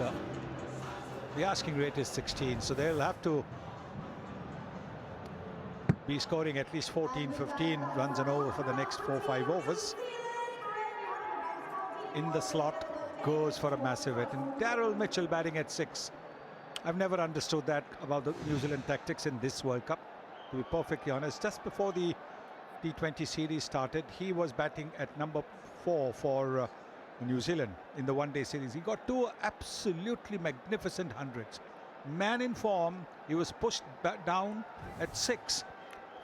The asking rate is 16, so they'll have to be scoring at least 14, 15 runs and over for the next 4-5 overs. In the slot goes for a massive hit. And Daryl Mitchell batting at 6. I've never understood that about the New Zealand tactics in this World Cup, to be perfectly honest. Just before the T20 series started, he was batting at number 4 for New Zealand in the one-day series. He got 2 absolutely magnificent hundreds. Man in form, he was pushed back down at 6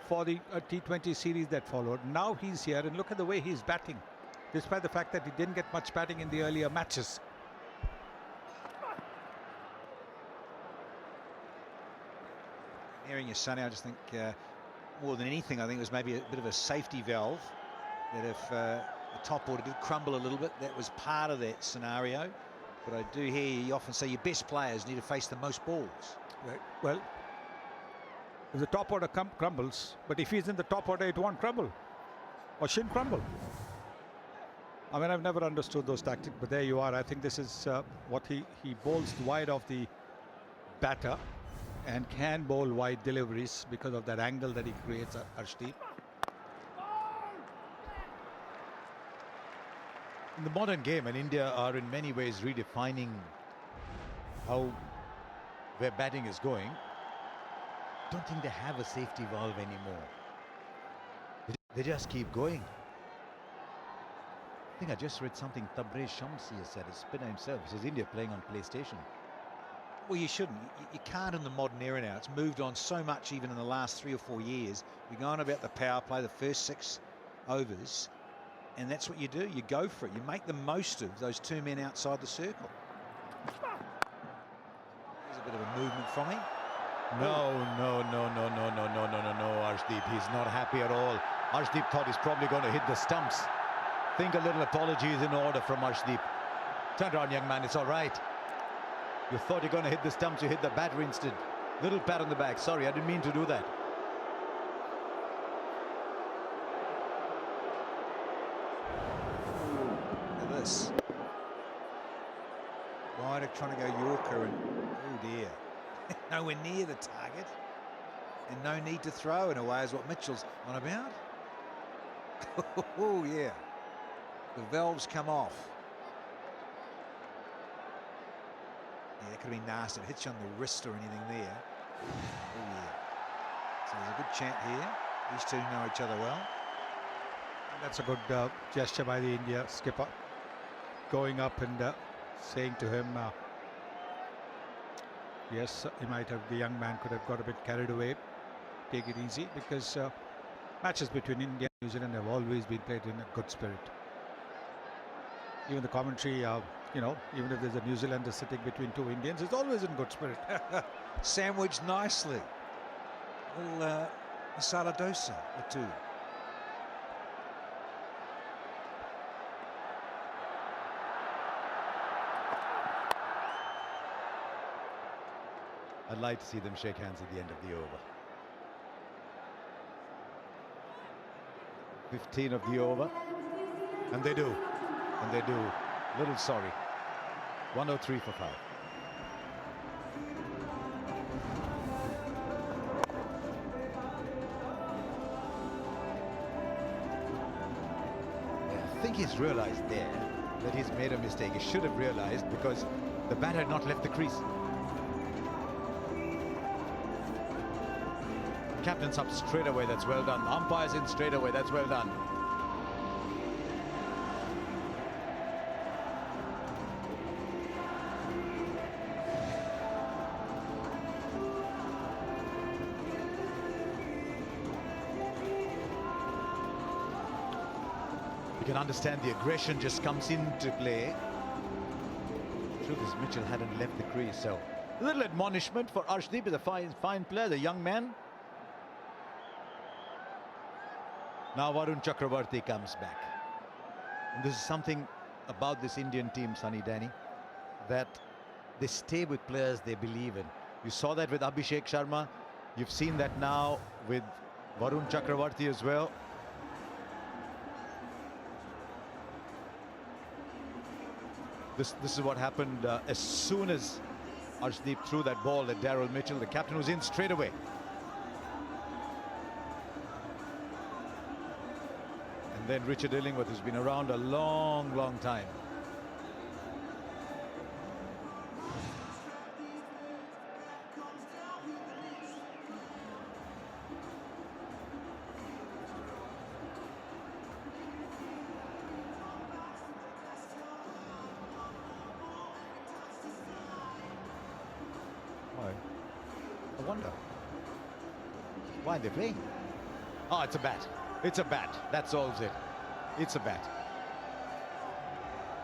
for the T20 series that followed. Now he's here, and look at the way he's batting, despite the fact that he didn't get much batting in the earlier matches. Hearing you, Sonny, I just think more than anything, I think it was maybe a bit of a safety valve, that if the top order did crumble a little bit, that was part of that scenario. But I do hear you often say your best players need to face the most balls. Right. Well, if the top order crumbles, but if he's in the top order, it won't crumble or shouldn't crumble. I mean, I've never understood those tactics, but there you are. I think this is what he bowls wide of the batter and can bowl wide deliveries because of that angle that he creates, Arshdeep. In the modern game, and India are in many ways redefining where batting is going, I don't think they have a safety valve anymore. They just keep going. I think I just read something Tabrez Shamsi has said, a spinner himself. He says India playing on PlayStation. Well, you shouldn't. You can't in the modern era now. It's moved on so much, even in the last 3 or 4 years. You're going about the power play, the first 6 overs, and that's what you do. You go for it. You make the most of those 2 men outside the circle. There's a bit of a movement from him. No, Arshdeep. He's not happy at all. Arshdeep thought he's probably going to hit the stumps. Think a little apology is in order from Arshdeep. Turn around, young man. It's all right. You thought you're going to hit the stumps, you hit the battery instead. Little pat on the back. Sorry, I didn't mean to do that. Look at this. Ryder trying to go Yorker, and oh dear. Nowhere near the target. And no need to throw in a way is what Mitchell's on about. Oh yeah. The valves come off. Yeah, that could have been nasty. It hits you on the wrist or anything there. Oh yeah. So there's a good chant here. These two know each other well. That's a good gesture by the India skipper, going up and saying to him, yes, he might have, the young man could have got a bit carried away. Take it easy, because matches between India and New Zealand have always been played in a good spirit. Even the commentary, you know, even if there's a New Zealander sitting between 2 Indians, it's always in good spirit. Sandwiched nicely. Little masala dosa or 2. I'd like to see them shake hands at the end of the over. 15 of the over. And they do. And they do. Little sorry. 103 for 5. I think he's realized there that he's made a mistake. He should have realized, because the bat had not left the crease. Captain's up straight away, that's well done. Umpire's in straight away, that's well done. You can understand the aggression just comes into play. The truth is, Mitchell hadn't left the crease, so A little admonishment for Arshdeep. Is a fine player, the young man. Now Varun Chakravarti comes back. And this is something about this Indian team, Sunny Danny, that they stay with players they believe in. You saw that with Abhishek Sharma. You've seen that now with Varun Chakravarti as well. This is what happened as soon as Arshdeep threw that ball at Daryl Mitchell. The captain was in straight away. And then Richard Illingworth, who's been around a long time. I wonder why they're playing. Oh, it's a bat. It's a bat. That solves it. It's a bat.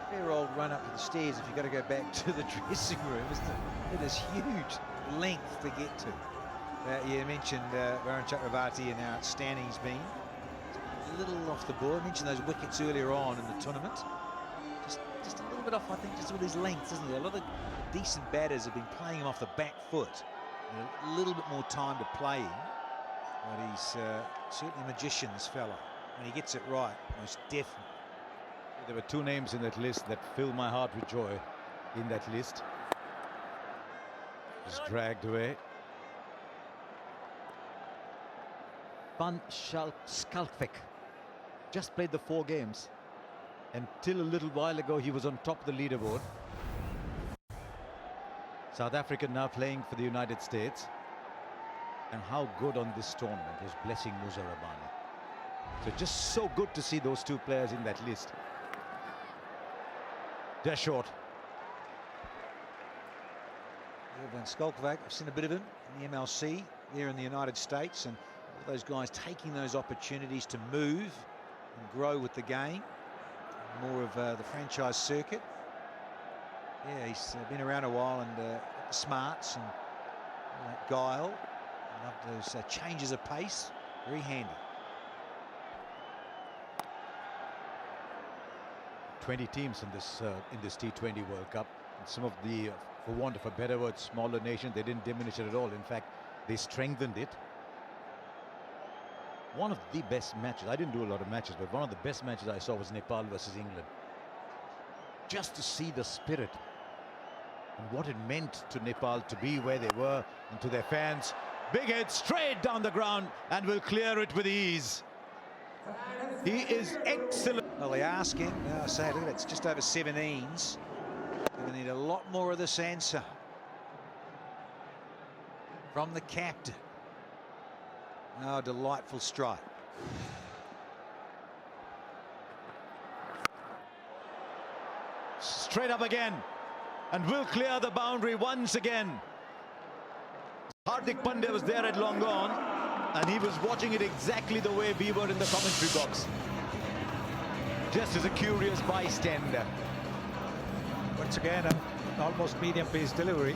Fair old run up to the stairs if you've got to go back to the dressing room, isn't it? It is huge length to get to. You mentioned Varun Chakravarti and how outstanding he's been. A little off the ball. I mentioned those wickets earlier on in the tournament. Just a little bit off, I think, just with his length, isn't he? A lot of decent batters have been playing him off the back foot. A little bit more time to play him. But he's certainly a magician, this fella. When he gets it right, most definitely. There were two names in that list that fill my heart with joy in that list. Just dragged away. Van Schalkwyk just played the 4 games. Until a little while ago, he was on top of the leaderboard. South Africa now playing for the United States. And how good on this tournament is Blessing Muzarabani. So just so good to see those two players in that list. They're short. Van Schalkwyk, I've seen a bit of him in the MLC there in the United States, and all those guys taking those opportunities to move and grow with the game. More of the franchise circuit. Yeah, he's been around a while and the smarts and that guile. I love those changes of pace. Very handy. 20 teams in this T20 World Cup. And some of the, for want of a better word, smaller nations, they didn't diminish it at all. In fact, they strengthened it. One of the best matches, I didn't do a lot of matches, but one of the best matches I saw was Nepal versus England. Just to see the spirit and what it meant to Nepal to be where they were, and to their fans. Big hit straight down the ground and will clear it with ease. He is excellent. Well, they ask him, I say, look, it's just over 17s. They're going to need a lot more of this answer from the captain. Oh, delightful strike. Straight up again, and will clear the boundary once again. Hardik Pandya was there at long gone, and he was watching it exactly the way we were in the commentary box. Just as a curious bystander. Once again, an almost medium pace delivery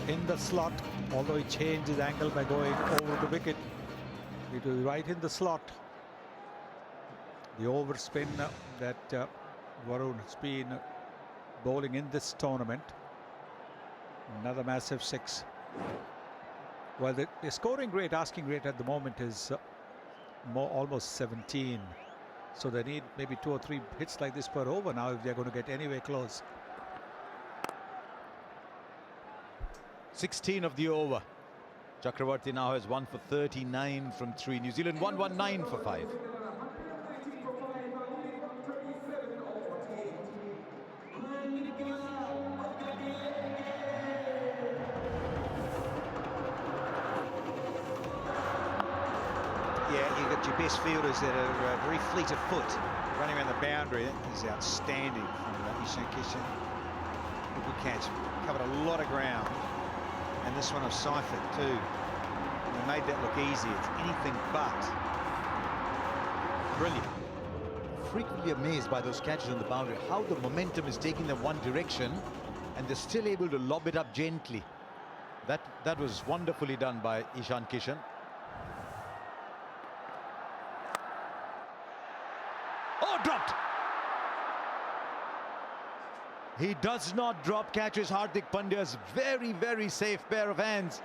in the slot, although he changed his angle by going over the wicket. It was right in the slot. The overspin that Varun has been bowling in this tournament. Another massive 6. Well, the scoring rate, asking rate at the moment is almost 17. So they need maybe 2 or 3 hits like this per over now if they're going to get anywhere close. 16 of the over. Chakravarti now has 1 for 39 from 3. New Zealand 119 for 5. Yeah, you've got your best fielders that are very fleet of foot, running around the boundary. That is outstanding from Ishan Kishan. Good catch. Covered a lot of ground. And this one of Seifert too. They made that look easy. It's anything but. Brilliant. Frequently amazed by those catches on the boundary, how the momentum is taking them one direction and they're still able to lob it up gently. That was wonderfully done by Ishan Kishan. Oh, dropped! He does not drop catches Hardik Pandya's very, very safe pair of hands.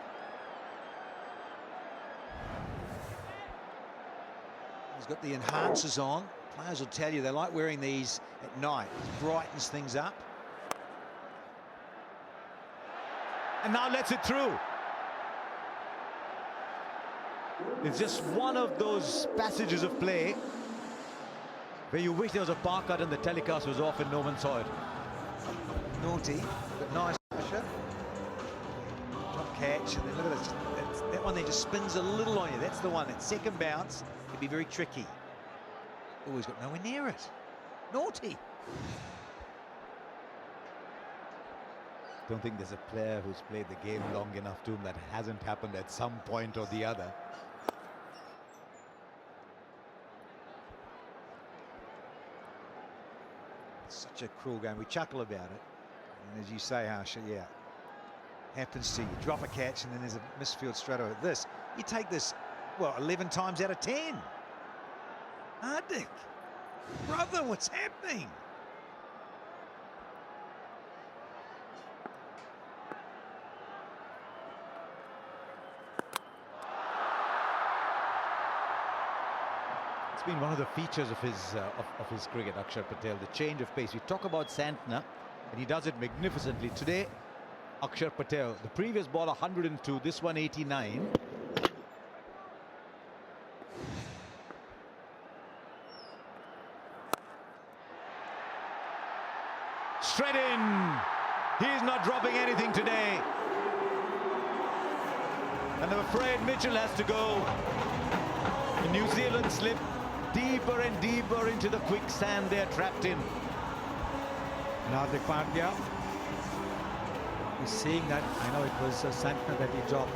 He's got the enhancers on. Players will tell you they like wearing these at night. It brightens things up. And now lets it through. It's just one of those passages of play where you wish there was a bar cut and the telecast was off and no one saw it. Naughty, but nice pressure. Top catch, and then look at this. That one there just spins a little on you. That's the one. That second bounce can be very tricky. Oh, he's got nowhere near it. Naughty. Don't think there's a player who's played the game long enough to whom that hasn't happened at some point or the other. It's such a cruel game. We chuckle about it. And as you say, Harsha, yeah, happens to you. Drop a catch and then there's a misfield straight away. This, you take this, well, 11 times out of 10. Hardik, brother, what's happening? It's been one of the features of his cricket, Akshar Patel, the change of pace. We talk about Santner, and he does it magnificently. Today, Akshar Patel, the previous ball 102, this one 89. Straight in. He's not dropping anything today. And I'm afraid Mitchell has to go. The New Zealand slip deeper and deeper into the quicksand they're trapped in. Hardik Pandya is seeing that. I know it was Santner that he dropped,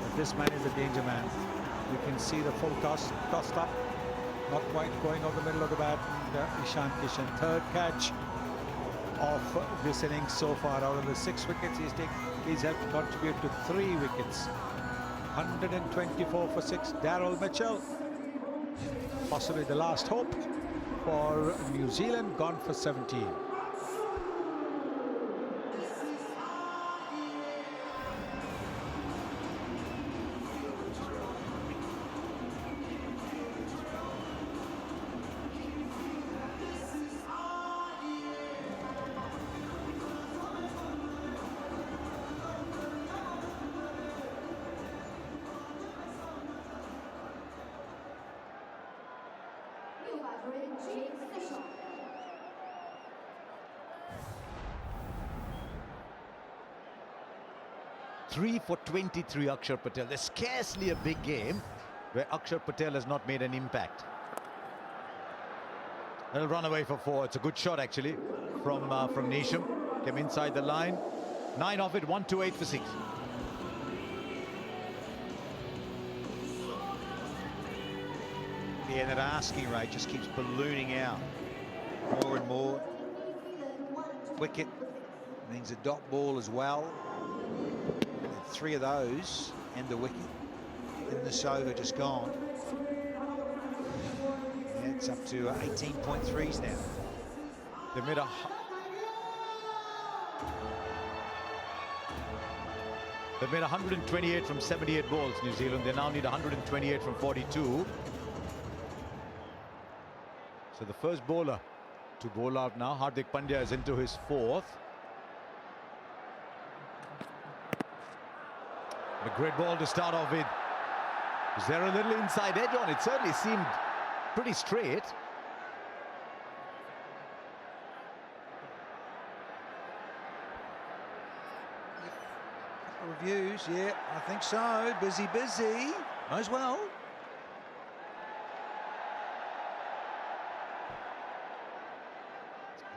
but this man is a danger man. You can see the full tossed up, not quite going over the middle of the bat. And Ishan Kishan, third catch of this innings so far. Out of the 6 wickets he's helped contribute to 3 wickets. 124 for 6. Daryl Mitchell, possibly the last hope for New Zealand, gone for 17. Three for 23, Akshar Patel. There's scarcely a big game where Akshar Patel has not made an impact. He'll run away for 4. It's a good shot actually from Nisham. Came inside the line. 9 of it, 128 for 6. Yeah, that asking rate just keeps ballooning out more and more. Wicket means a dot ball as well. 3 of those and the wicket in this over just gone. Yeah, it's up to 18.3s now. They made They've made 128 from 78 balls, New Zealand. They now need 128 from 42. So the first bowler to bowl out now. Hardik Pandya is into his 4th. A great ball to start off with. Is there a little inside edge on it? Certainly seemed pretty straight. Reviews, yeah, I think so. Busy. As well.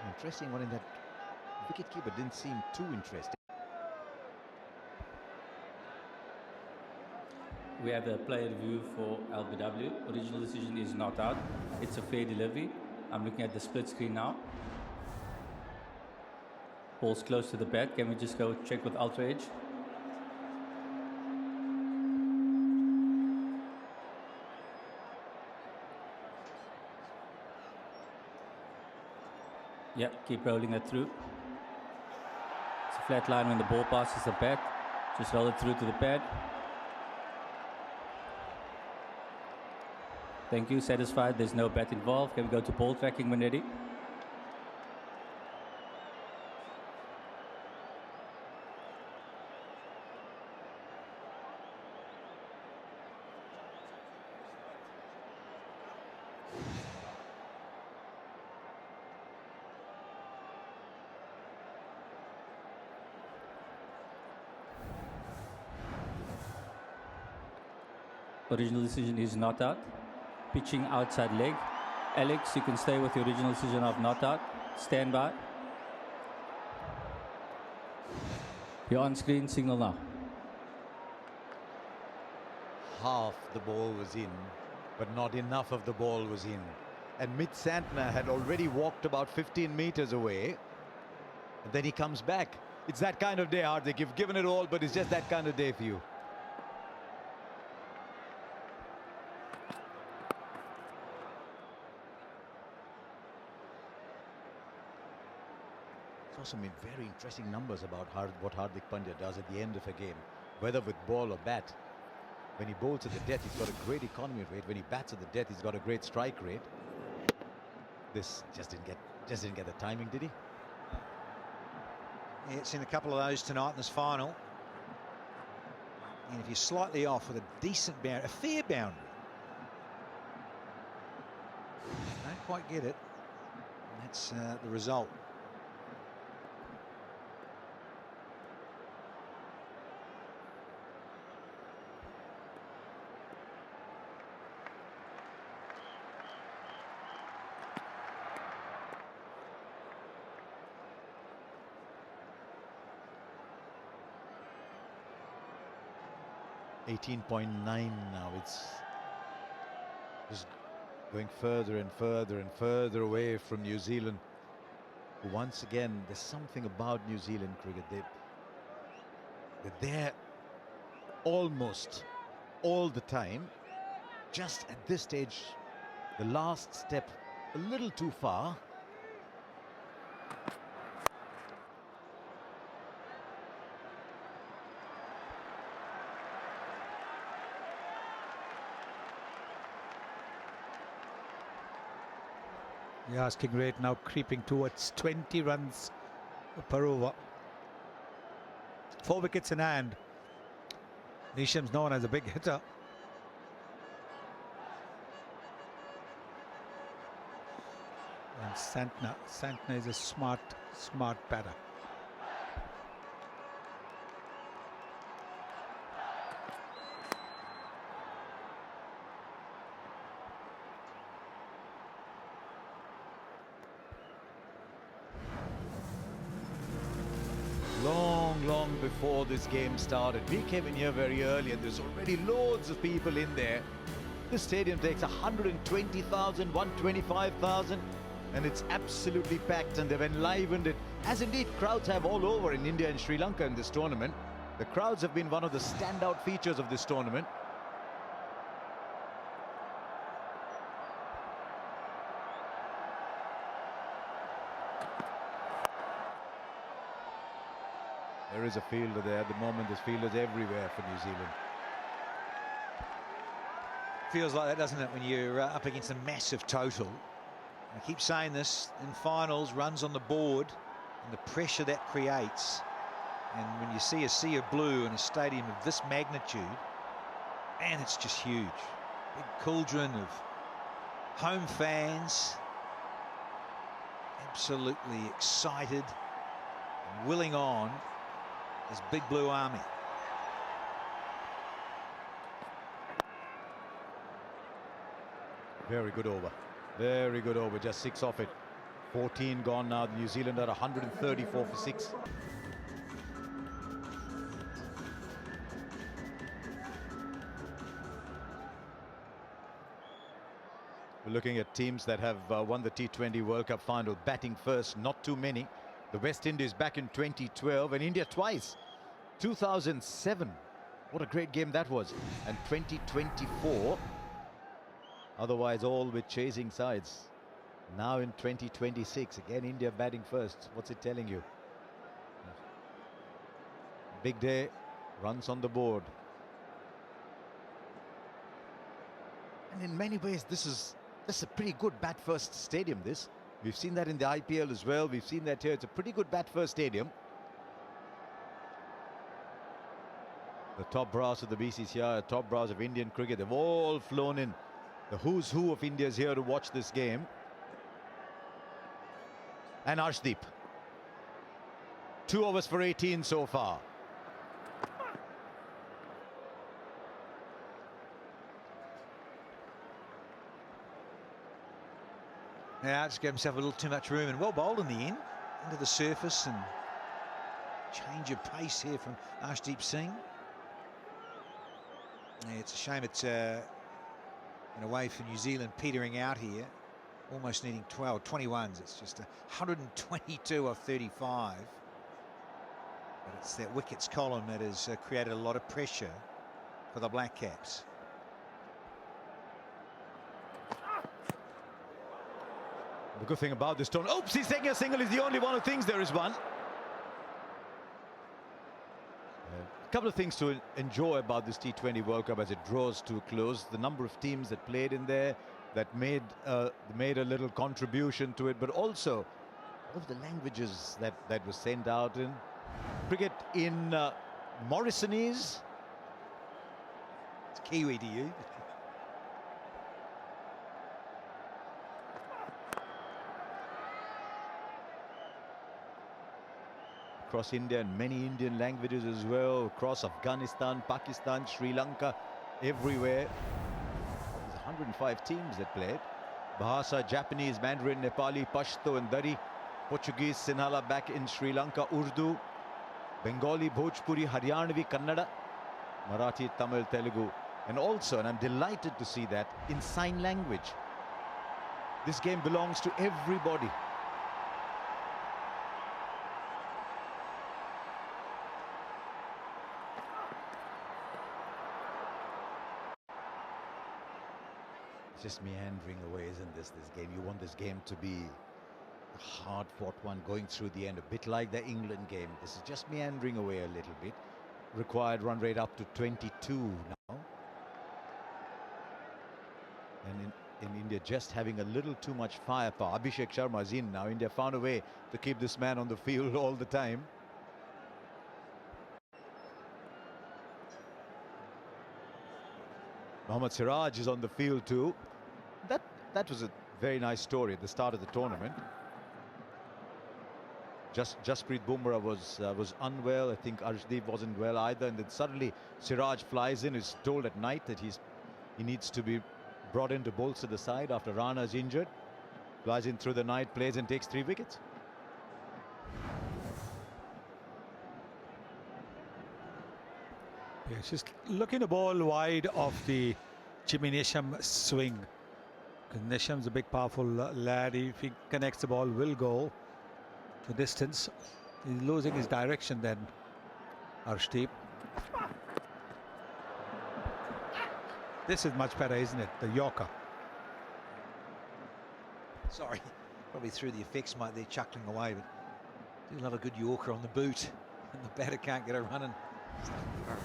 An interesting one in that wicketkeeper didn't seem too interesting. We have a player review for LBW. Original decision is not out. It's a fair delivery. I'm looking at the split screen now. Ball's close to the bat. Can we just go check with Ultra Edge? Yep, keep rolling it through. It's a flat line when the ball passes the bat. Just roll it through to the pad. Thank you, satisfied. There's no bat involved. Can we go to ball tracking when ready? Original decision is not out. Pitching outside leg. Alex, you can stay with the original decision of not out. Stand by. You're on screen, signal now. Half the ball was in, but not enough of the ball was in. And Mitch Santner had already walked about 15 meters away. And then he comes back. It's that kind of day, Hardik. You've given it all, but it's just that kind of day for you. Some very interesting numbers about what Hardik Pandya does at the end of a game, whether with ball or bat. When he bowls at the death, he's got a great economy rate. When he bats at the death, he's got a great strike rate. This just didn't get the timing, did he? Yeah, it's in a couple of those tonight in this final. And if you're slightly off with a decent boundary, a fair boundary, don't quite get it, and that's the result. .9 now. It's just going further and further and further away from New Zealand. Once again, there's something about New Zealand cricket. They're there almost all the time. Just at this stage, the last step a little too far. The asking rate now creeping towards 20 runs per over. 4 wickets in hand. Nisham's known as a big hitter. And Santner is a smart batter. Long before this game started, we came in here very early and there's already loads of people in there. This stadium takes 120,000, 125,000, and it's absolutely packed, and they've enlivened it, as indeed crowds have all over in India and Sri Lanka in this tournament. The crowds have been one of the standout features of this tournament. There is a fielder there at the moment. There's fielders everywhere for New Zealand. Feels like that, doesn't it, when you're up against a massive total. I keep saying this in finals, runs on the board and the pressure that creates. And when you see a sea of blue in a stadium of this magnitude, man, it's just huge. Big cauldron of home fans, absolutely excited and willing on. This big blue army. Very good over. Very good over. Just 6 off it. 14 gone now. New Zealand are 134 for 6. We're looking at teams that have won the T20 World Cup final. Batting first, not too many. The West Indies back in 2012 and India twice. 2007. What a great game that was. And 2024. Otherwise all with chasing sides. Now in 2026, again India batting first. What's it telling you? Big day, runs on the board. And in many ways, this is a pretty good bat first stadium, this. We've seen that in the IPL as well. We've seen that here. It's a pretty good bat first stadium. The top brass of the BCCI, top brass of Indian cricket, they've all flown in. The who's who of India is here to watch this game. And Arshdeep. 2 overs for 18 so far. Now, just gave himself a little too much room, and well bowled in the end, into the surface, and change of pace here from Arshdeep Singh. Yeah, it's a shame it's in a way for New Zealand petering out here, almost needing 21s. It's just 122 of 35. But it's that wickets column that has created a lot of pressure for the Black Caps. The good thing about this tournament, oops, he's taking a single. He's the only one who thinks there is one. A couple of things to enjoy about this T20 World Cup as it draws to a close. The number of teams that played in there, that made a little contribution to it, but also all of the languages that was sent out in. Cricket in Morrisonese. It's Kiwi to you. Across India and many Indian languages as well, across Afghanistan, Pakistan, Sri Lanka, everywhere. There's 105 teams that played. Bahasa, Japanese, Mandarin, Nepali, Pashto and Dari, Portuguese, Sinhala back in Sri Lanka, Urdu, Bengali, Bhojpuri, Haryanvi, Kannada, Marathi, Tamil, Telugu, and also, and I'm delighted to see that, in sign language. This game belongs to everybody. Just meandering away, isn't this game? You want this game to be a hard-fought one going through the end, a bit like the England game. This is just meandering away a little bit. Required run rate up to 22 now. And in India just having a little too much firepower. Abhishek Sharma is in now. India found a way to keep this man on the field all the time. Mohammad Siraj is on the field too. That was a very nice story at the start of the tournament. Jasprit Bumrah was unwell. I think Arshdeep wasn't well either, and then suddenly Siraj flies in. Is told at night that he needs to be brought in to bolster the side after Rana is injured. Flies in through the night, plays and takes 3 wickets. Yeah, just looking the ball wide of the Jimmy Neesham swing. Because Neesham's a big, powerful lad. If he connects the ball, will go the distance. He's losing his direction then, Arshdeep. This is much better, isn't it? The Yorker. Sorry, probably through the effects, mate. They're chuckling away, but do love a good Yorker on the boot, and the batter can't get a run in.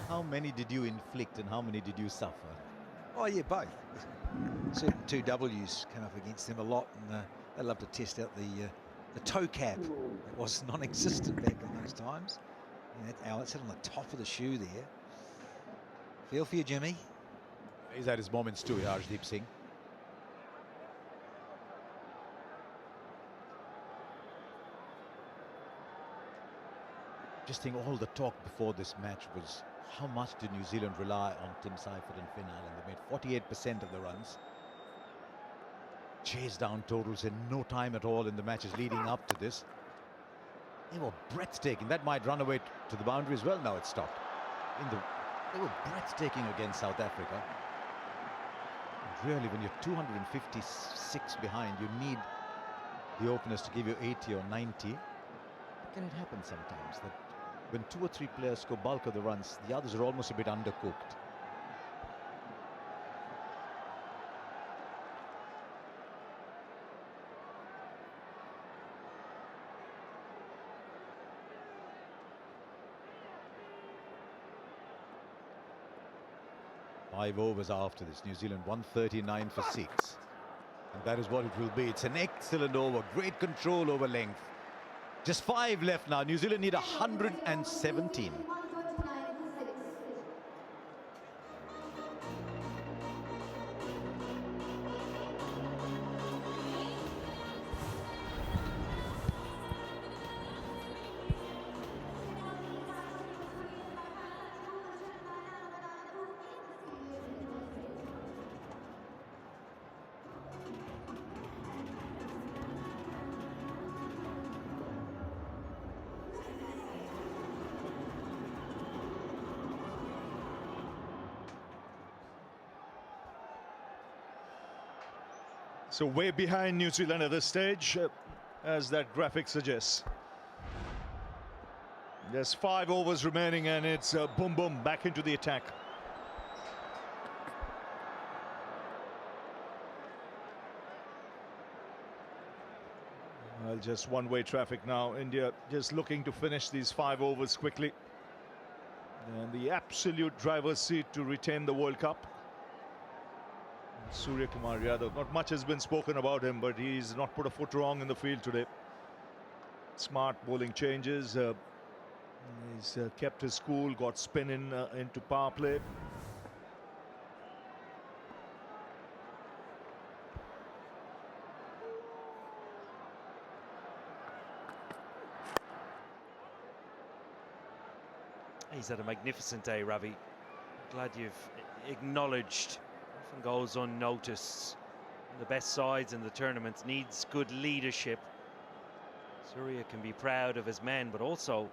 How many did you inflict and how many did you suffer? Oh yeah, both. Certain 2 W's come up against them a lot, and they love to test out the toe cap. It was non-existent back in those times. Yeah, it's on the top of the shoe there. Feel for you, Jimmy. He's had his moments too, Arshdeep Singh. Just think all the talk before this match was how much did New Zealand rely on Tim Seifert and Finn Allen. They made 48% of the runs. Chased down totals in no time at all in the matches leading up to this. They were breathtaking. That might run away to the boundary as well. Now it stopped. They were breathtaking against South Africa. And really, when you're 256 behind, you need the openers to give you 80 or 90. can it happen sometimes that when 2 or 3 players score bulk of the runs, the others are almost a bit undercooked? Five overs after this. New Zealand 139 for 6. And that is what it will be. It's an excellent over. Great control over length. Just 5 left now. New Zealand need 117. So way behind New Zealand at this stage, as that graphic suggests. There's 5 overs remaining and it's boom boom back into the attack. Well, just one-way traffic now. India just looking to finish these 5 overs quickly. And the absolute driver's seat to retain the World Cup. Surya Kumar Yadav, not much has been spoken about him, but he's not put a foot wrong in the field today. Smart bowling changes. He's kept his cool, got spin into power play. He's had a magnificent day, Ravi. Glad you've acknowledged. Often goes unnoticed. The best sides in the tournament needs good leadership. Surya can be proud of his men, but also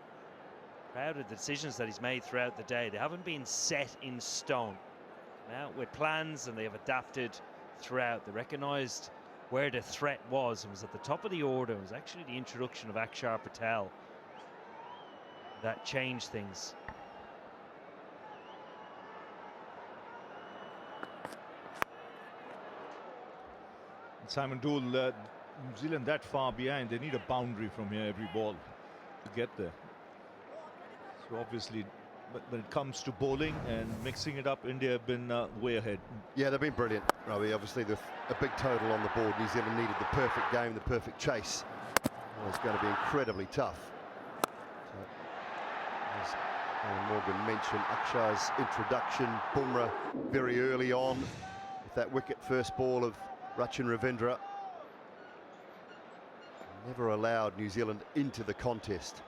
proud of the decisions that he's made throughout the day. They haven't been set in stone. Now with plans, and they have adapted throughout. They recognised where the threat was, and was at the top of the order. It was actually the introduction of Akshar Patel that changed things. Simon Dool, New Zealand that far behind, they need a boundary from here every ball to get there. So obviously, but when it comes to bowling and mixing it up, India have been way ahead. Yeah, they've been brilliant, Ravi. Obviously, a big total on the board. New Zealand needed the perfect game, the perfect chase. Well, it's going to be incredibly tough. So, as Alan Morgan mentioned, Akshar's introduction, Bumrah very early on with that wicket first ball of Rachin Ravindra. Never allowed New Zealand into the contest.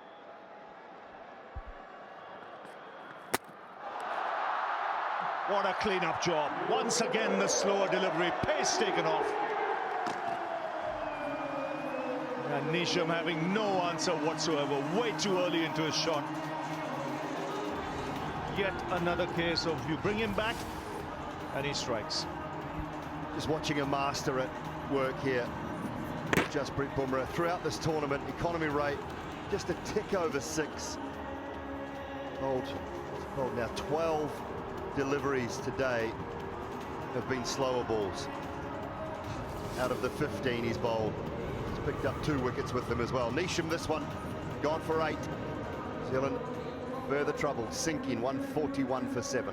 What a clean-up job. Once again, the slower delivery, pace taken off. And Nisham having no answer whatsoever, way too early into his shot. Yet another case of you bring him back and he strikes. Just watching a master at work here. Jasprit Bumrah throughout this tournament, economy rate just a tick over 6. Bowled now 12 deliveries today have been slower balls. Out of the 15 he's bowled, he's picked up 2 wickets with them as well. Nisham this one, gone for 8. New Zealand further trouble, sinking 141 for 7.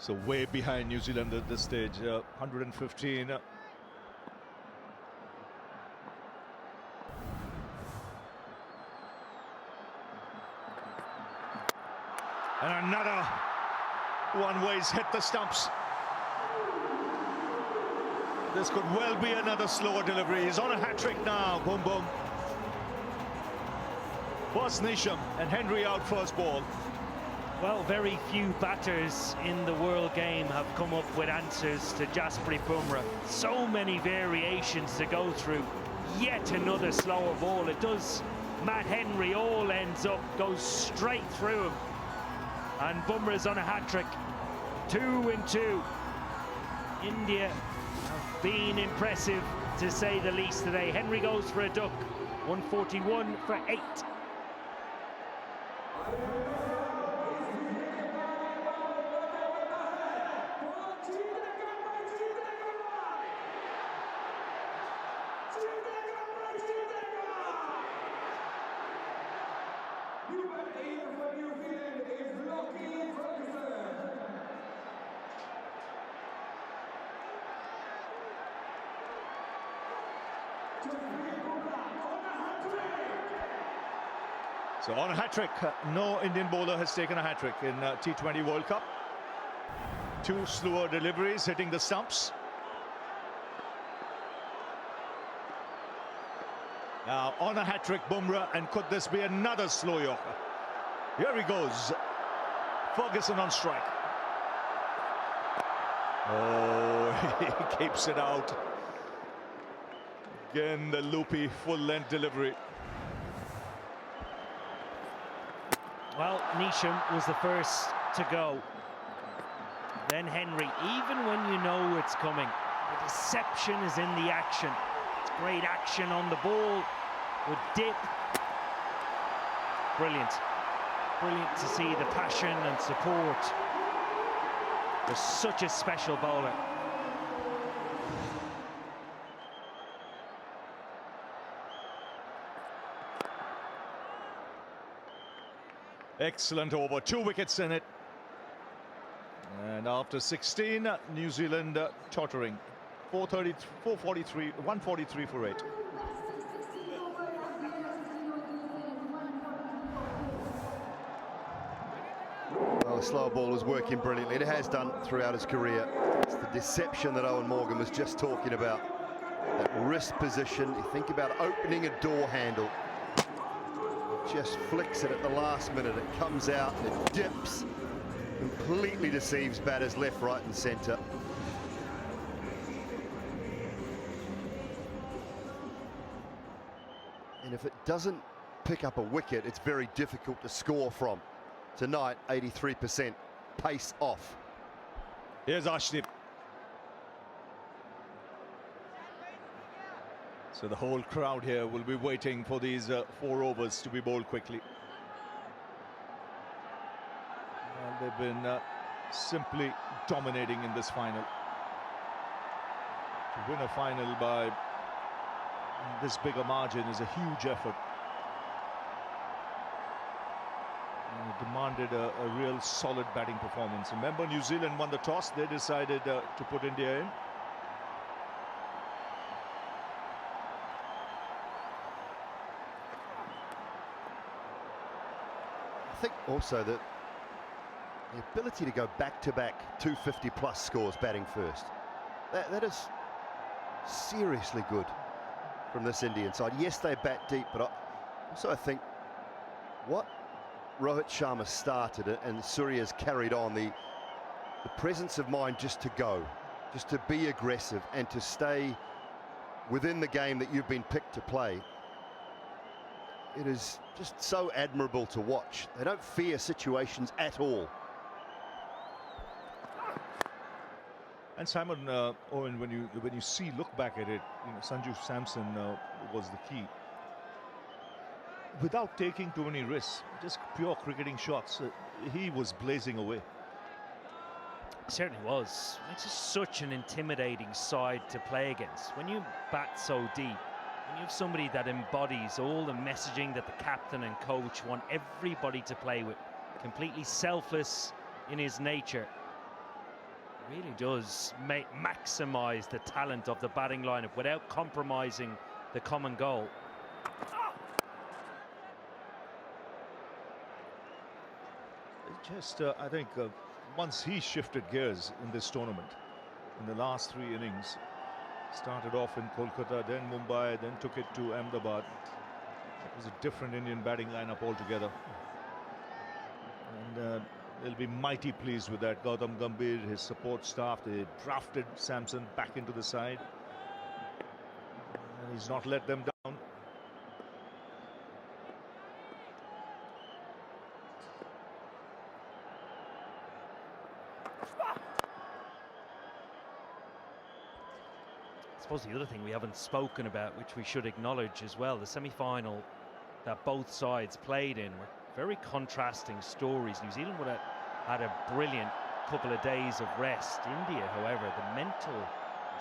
So way behind New Zealand at this stage, 115. And another one where he's hit the stumps. This could well be another slower delivery. He's on a hat-trick now. Boom, boom. First Nisham and Henry out first ball. Well, very few batters in the world game have come up with answers to Jasprit Bumrah. So many variations to go through. Yet another slower ball. It does. Matt Henry all ends up, goes straight through him. And Bumrah's on a hat-trick. 2 and 2. India have been impressive, to say the least, today. Henry goes for a duck. 141 for 8. So on a hat-trick, no Indian bowler has taken a hat-trick in T20 World Cup. 2 slower deliveries hitting the stumps. Now on a hat-trick, Bumrah, and could this be another slow Yorker? Here he goes. Ferguson on strike. Oh, he keeps it out. Again, the loopy full-length delivery. Well, Nisham was the first to go. Then Henry, even when you know it's coming, the deception is in the action. It's great action on the ball. Good dip. Brilliant. Brilliant to see the passion and support. There's such a special bowler. Excellent over, 2 wickets in it. And after 16, New Zealand tottering. 443, 143 for 8. Well, the slow ball is working brilliantly. It has done throughout his career. It's the deception that Owen Morgan was just talking about. That wrist position. You think about opening a door handle. Just flicks it at the last minute. It comes out, it dips, completely deceives batters left, right and centre. And if it doesn't pick up a wicket, it's very difficult to score from. Tonight, 83% pace off. Here's Arshdeep. So the whole crowd here will be waiting for these 4 overs to be bowled quickly. And they've been simply dominating in this final. To win a final by this bigger margin is a huge effort. And it demanded a real solid batting performance. Remember, New Zealand won the toss. They decided to put India in. I think also that the ability to go back-to-back 250-plus scores batting first, that is seriously good from this Indian side. Yes, they bat deep, but I think what Rohit Sharma started and Surya's carried on, the presence of mind just to go, just to be aggressive and to stay within the game that you've been picked to play. It is just so admirable to watch. They don't fear situations at all. And Simon, Owen, when you look back at it, you know, Sanju Samson was the key. Without taking too many risks, just pure cricketing shots, he was blazing away. It certainly was. It's just such an intimidating side to play against. When you bat so deep, when you have somebody that embodies all the messaging that the captain and coach want everybody to play with, completely selfless in his nature, it really does maximize the talent of the batting lineup without compromising the common goal. Just, I think, once he shifted gears in this tournament, in the last 3 innings, started off in Kolkata, then Mumbai, then took it to Ahmedabad. was a different Indian batting lineup altogether. And they'll be mighty pleased with that. Gautam Gambhir, his support staff, they drafted Samson back into the side. And he's not let them down. I suppose the other thing we haven't spoken about, which we should acknowledge as well, the semi-final that both sides played in were very contrasting stories. New Zealand would have had a brilliant couple of days of rest. India, however, the mental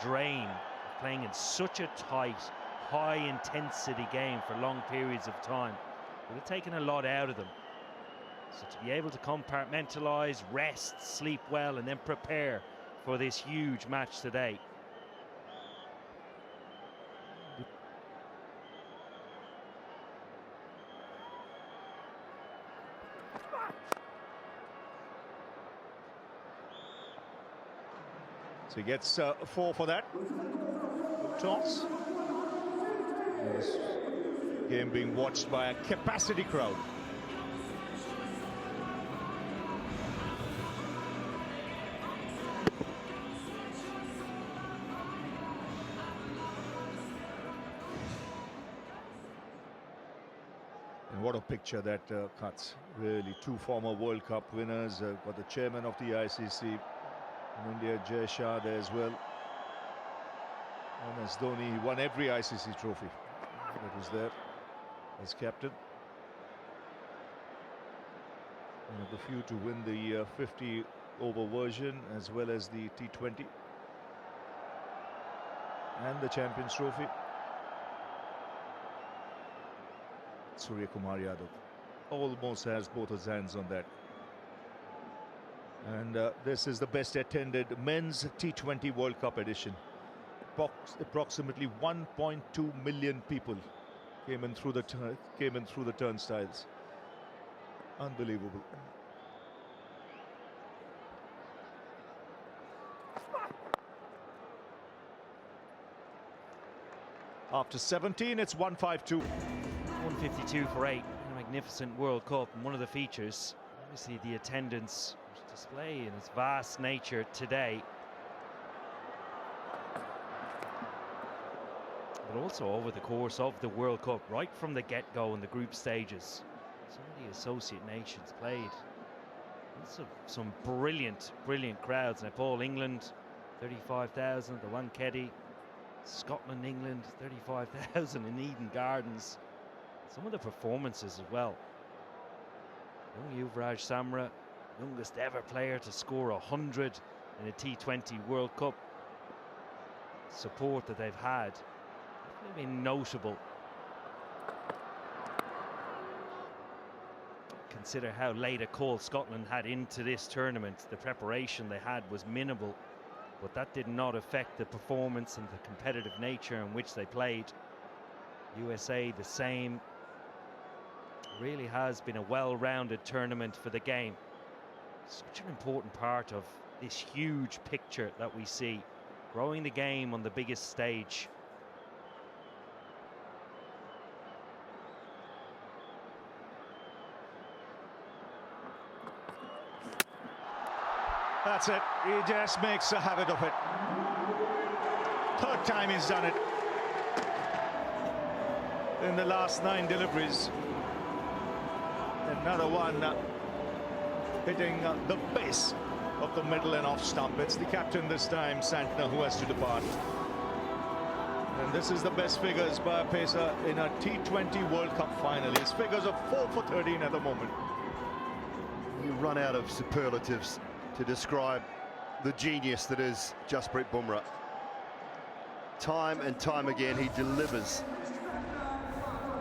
drain of playing in such a tight, high-intensity game for long periods of time would have taken a lot out of them. So to be able to compartmentalise, rest, sleep well, and then prepare for this huge match today. So he gets 4 for that. Toss. This game being watched by a capacity crowd. And what a picture that cuts. Really, 2 former World Cup winners. Got the chairman of the ICC. In India, Jay Shah there as well. MS Dhoni won every ICC trophy that was there as captain. One of the few to win the 50 over version as well as the T20 and the Champions Trophy. Surya Kumar Yadav almost has both his hands on that. And this is the best attended men's T20 World Cup edition. Approximately 1.2 million people came in through the turnstiles. Unbelievable. After 17, it's 152. 152 for 8 in a magnificent World Cup, and one of the features, obviously, the attendance display in its vast nature today, but also over the course of the World Cup, right from the get-go in the group stages. Some of the associate nations played. Some brilliant crowds. Nepal, England, 35,000. The Wankhede, Scotland, England, 35,000 in Eden Gardens. Some of the performances as well. Young Yuvraj Samra, youngest ever player to score 100 in a T20 World Cup. Support that they've had definitely been notable. Consider how late a call Scotland had into this tournament. The preparation they had was minimal, but that did not affect the performance and the competitive nature in which they played. USA the same. Really has been a well-rounded tournament for the game. Such an important part of this huge picture that we see, growing the game on the biggest stage. That's it. He just makes a habit of it. Third time he's done it in the last 9 deliveries. Another one hitting the base of the middle and off stump. It's the captain this time, Santner, who has to depart. And this is the best figures by a pacer in a T20 World Cup final. His figures are 4 for 13 at the moment. You run out of superlatives to describe the genius that is Jasprit Bumrah. Time and time again he delivers.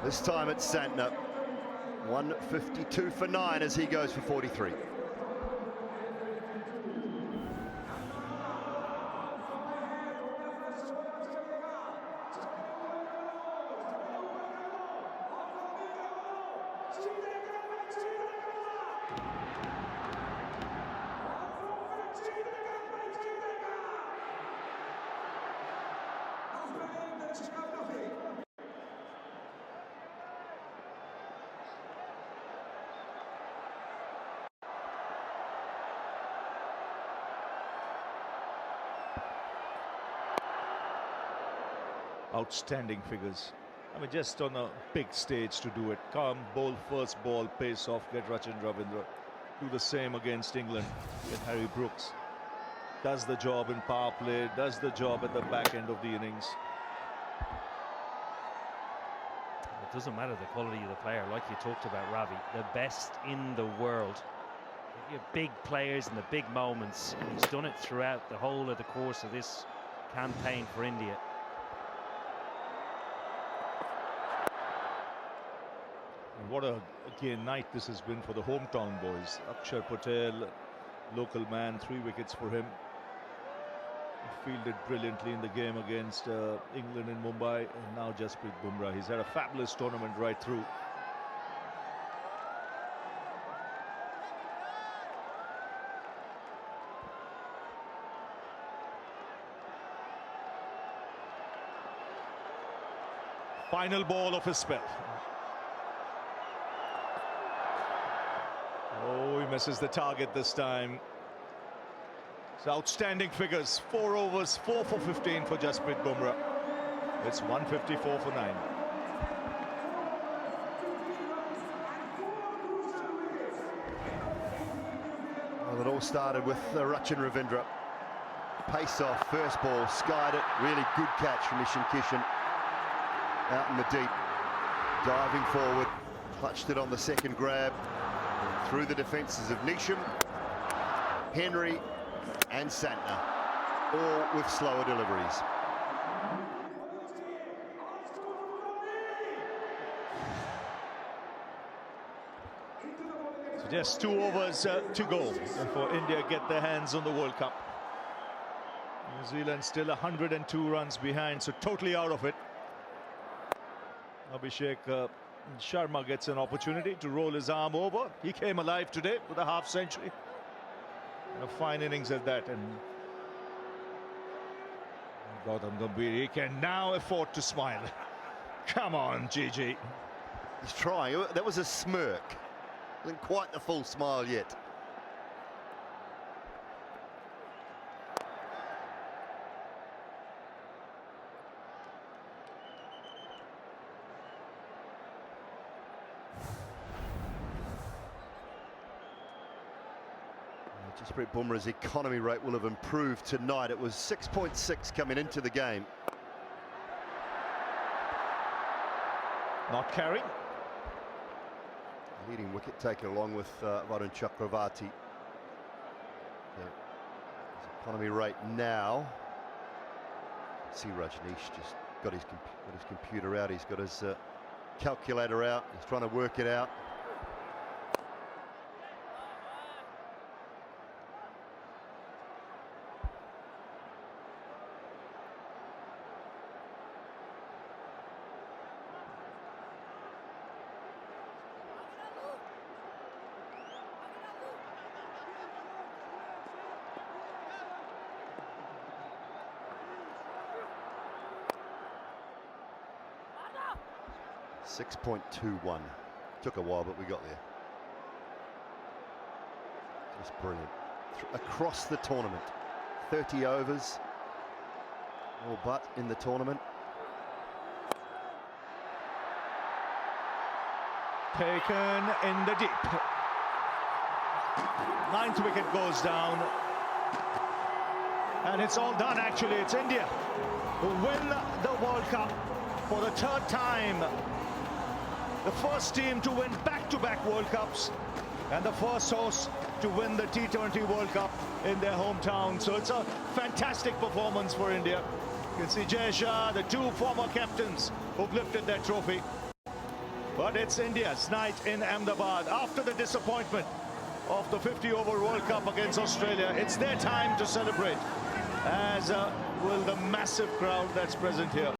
This time it's Santner. 152 for 9 as he goes for 43. Outstanding figures. I mean, just on a big stage to do it. Come, bowl first ball, pace off, get Rachin Ravindra. Do the same against England. Get Harry Brooks. Does the job in power play, does the job at the back end of the innings. It doesn't matter the quality of the player, like you talked about, Ravi. The best in the world. Your big players in the big moments. And he's done it throughout the whole of the course of this campaign for India. And what a night this has been for the hometown boys. Akshar Patel, local man, 3 wickets for him. He fielded brilliantly in the game against England in Mumbai, and now Jasprit Bumrah. He's had a fabulous tournament right through. Final ball of his spell. Oh, he misses the target this time. It's outstanding figures. 4 overs, 4 for 15 for Jasprit Bumrah. It's 154 for 9. Well, it all started with Rachin Ravindra. Pace off, first ball, skied it. Really good catch from Ishan Kishan. Out in the deep, diving forward, clutched it on the second grab. Through the defences of Nisham, Henry and Santner, all with slower deliveries. So just 2 overs to go before India get their hands on the World Cup. New Zealand still 102 runs behind, so totally out of it. Abhishek Sharma gets an opportunity to roll his arm over. He came alive today with a half century. And a fine innings at that. And Gautam Gambhir, he can now afford to smile. Come on, Gigi. He's trying. That was a smirk. Wasn't quite the full smile yet. Jasprit Bumrah's economy rate will have improved tonight. It was 6.6 coming into the game. Not carrying. Leading wicket taker along with Varun Chakravarti. His economy rate now. See Rajneesh just got his computer out. He's got his calculator out. He's trying to work it out. .21. Took a while, but we got there. Just brilliant. Across the tournament, 30 overs, all but in the tournament. Taken in the deep. 9th wicket goes down. And it's all done, actually. It's India who win the World Cup for the 3rd time. The first team to win back-to-back World Cups and the first host to win the T20 World Cup in their hometown. So it's a fantastic performance for India. You can see Jay Shah, the 2 former captains who've lifted their trophy. But it's India's night in Ahmedabad. After the disappointment of the 50-over World Cup against Australia, it's their time to celebrate, as will the massive crowd that's present here.